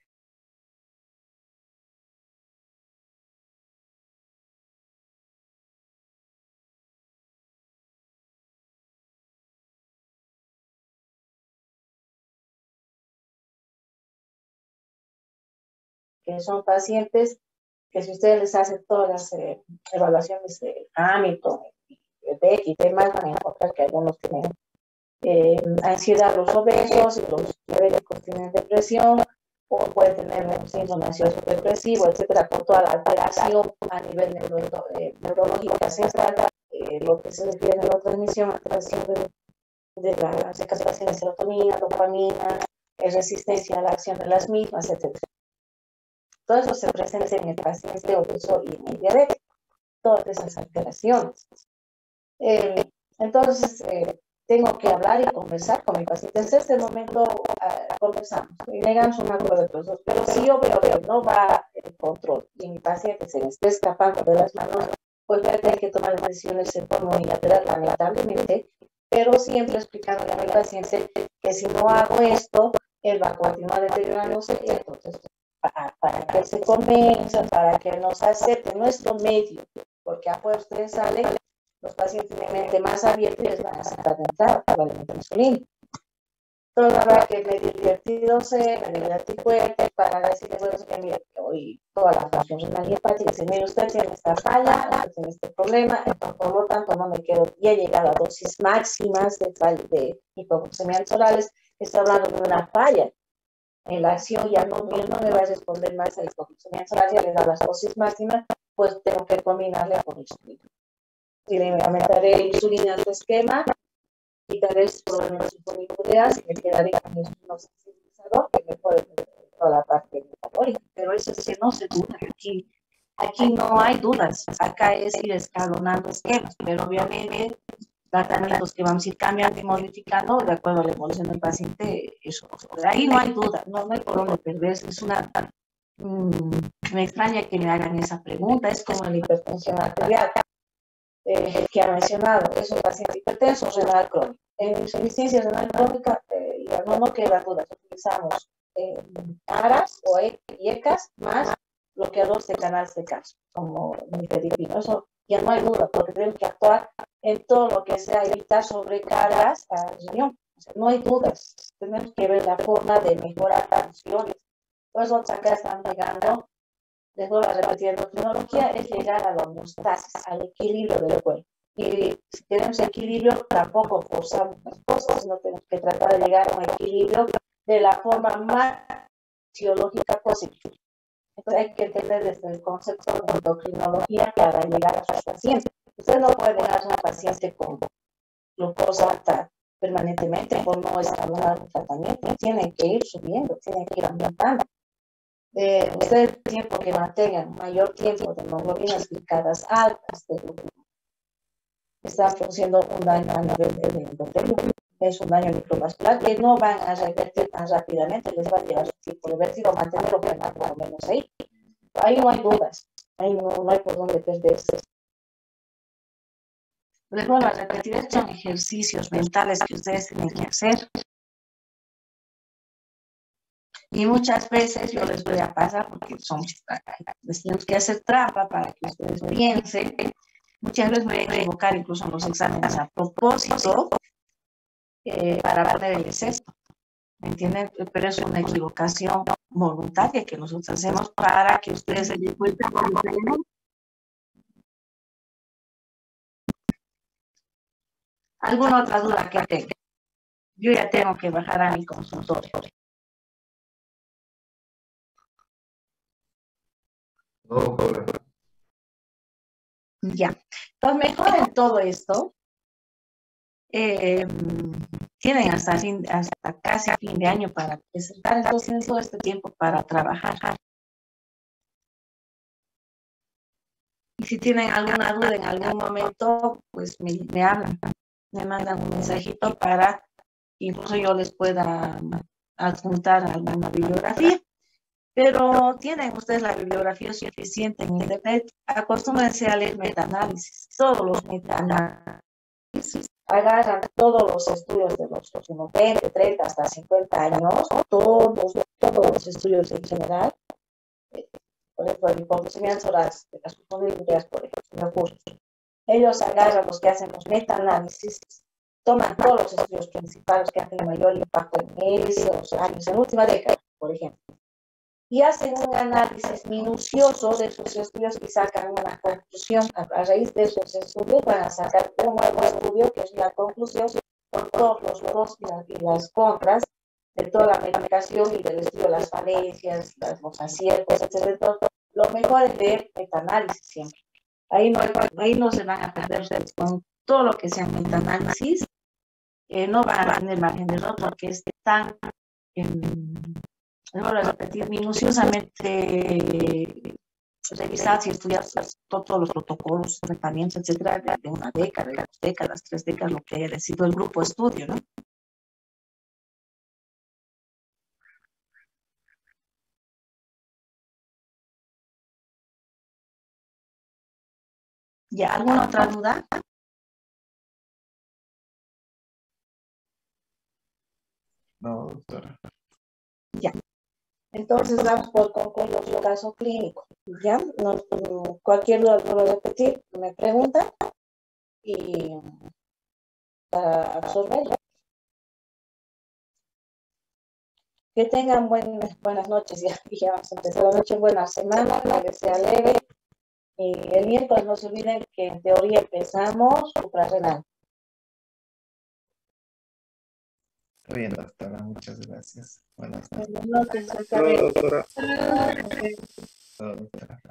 Que son pacientes que si ustedes les hacen todas las evaluaciones de Hamilton, de Beck y demás, van a encontrar que algunos tienen ansiedad, los obesos, y los diabéticos tienen depresión, o pueden tener síndrome ansioso depresivo, etcétera, con toda la alteración a nivel neurológica central, lo que se refiere a la transmisión, alteración de la secreción de serotonina, dopamina, resistencia a la acción de las mismas, etcétera. Todo eso se presenta en el paciente obeso y en el diabético, todas esas alteraciones. Entonces, tengo que hablar y conversar con mi paciente. En este momento conversamos y llegamos a un acuerdo de los dos, pero si yo veo que no va el control y mi paciente se me está escapando de las manos, pues voy a tener que tomar decisiones en forma unilateral, lamentablemente, pero siempre explicándole a mi paciente que si no hago esto, él va a continuar deteriorándose. Entonces, para que él se convenza, para que nos acepte nuestro medio, porque afuera ustedes salen, los pacientes de mente más abierta y les van a aceptar de entrada probablemente insulina. Entonces habrá que medir divertirse, medir la anticuerpos para decirle, bueno, que mire, que hoy toda la función renal y hepática, dice, mire, usted tiene esta falla, usted tiene este problema, entonces por lo tanto no me quiero, ya he llegado a dosis máximas de hipoglucemiantes orales, está hablando de una falla en la acción, ya no me va a responder más a hipoglucemiantes orales, ya le da las dosis máximas, pues tengo que combinarle con insulina. Si le aumentaré insulina en tu esquema, quitaré probablemente sulfonilureas y me quedaré con un sensibilizador que me puede toda la parte metabólica. Pero eso es que no se duda. Aquí no hay dudas. Acá es ir escalonando esquemas, pero obviamente tratamientos que vamos a ir cambiando y modificando de acuerdo a la evolución del paciente. Eso. Ahí no hay duda, no hay por dónde perderse. Es una... me extraña que me hagan esa pregunta. Es como la hipertensión arterial. Que ha mencionado, es un paciente hipertenso renal crónico. En insuficiencia renal crónica, no queda duda, utilizamos ARAS o ECAS más bloqueadores de canales de calcio, como nifedipino. Eso ya no hay duda, porque tenemos que actuar en todo lo que sea evitar sobrecargas al riñón. O sea, no hay dudas, tenemos que ver la forma de mejorar funciones. Por eso acá están llegando. Les vuelvo a repetir, la endocrinología es llegar a la homeostasis, al equilibrio del cuerpo. Y si queremos equilibrio, tampoco forzamos las cosas, sino tenemos que tratar de llegar a un equilibrio de la forma más fisiológica posible. Entonces hay que entender desde el concepto de endocrinología para llegar a sus pacientes. Usted no puede dejar a un paciente con glucosa alta permanentemente por no escalar un tratamiento. Tienen que ir subiendo, tienen que ir aumentando. Usted el tiempo que mantenga mayor tiempo de hemoglobinas glicadas altas, está produciendo un daño a nivel del endotelio. Es un daño microvascular que no van a revertir tan rápidamente, les va a llevar su tiempo de revertir o mantenerlo por lo menos ahí. Ahí no hay dudas, ahí no hay por dónde perderse. Les vuelvo a repetir, estos son ejercicios mentales que ustedes tienen que hacer. Y muchas veces yo les voy a pasar, porque les tenemos que hacer trampa para que ustedes piensen. Muchas veces me voy a equivocar incluso en los exámenes a propósito para ponerles esto. ¿Me entienden? Pero es una equivocación voluntaria que nosotros hacemos para que ustedes se den cuenta de lo que tenemos. ¿Alguna otra duda que tenga? Yo ya tengo que bajar a mi consultorio. No, doctora. Ya. Entonces, mejor en todo esto, tienen hasta casi fin de año para presentar, entonces tienen todo este tiempo para trabajar. Y si tienen alguna duda en algún momento, pues me hablan, me mandan un mensajito para incluso yo les pueda adjuntar alguna bibliografía. Pero tienen ustedes la bibliografía suficiente en internet, acostúmbrense a leer metaanálisis, todos los metaanálisis, agarran todos los estudios de los últimos 20, 30, hasta 50 años, todos los estudios en general, por ejemplo, el hipocresimiento de las funciones, por ejemplo, me ocurre. Ellos agarran los que hacen los metaanálisis, toman todos los estudios principales que han tenido mayor impacto en esos años, en la última década, por ejemplo, y hacen un análisis minucioso de sus estudios y sacan una conclusión. A raíz de esos estudios van a sacar un nuevo estudio que es la conclusión con todos los pros y las contras de toda la medicación y del estudio de las falencias, los aciertos, etc. Entonces, lo mejor es ver metaanálisis siempre. Ahí no se van a perder ustedes con todo lo que sea metaanálisis. No van a tener margen de error porque es tan... Voy a repetir, minuciosamente revisar y estudiar todos los protocolos, tratamientos, etcétera, de una década, de 2 décadas, 3 décadas, lo que haya decidido el grupo de estudio, ¿no? ¿Ya? ¿Alguna otra duda? No, doctora. Ya. Entonces vamos por concluir su caso clínico. ¿Ya? Cualquier duda, vuelvo a repetir, me preguntan y para absorberlo. Que tengan buenas noches, ya vamos a empezar la noche, buena semana, que sea leve. Y el miércoles no se olviden que en teoría empezamos suprarrenal. Está bien, doctora, muchas gracias. Buenas noches. Buenas noches, Hasta luego, doctora. Hasta luego, doctora.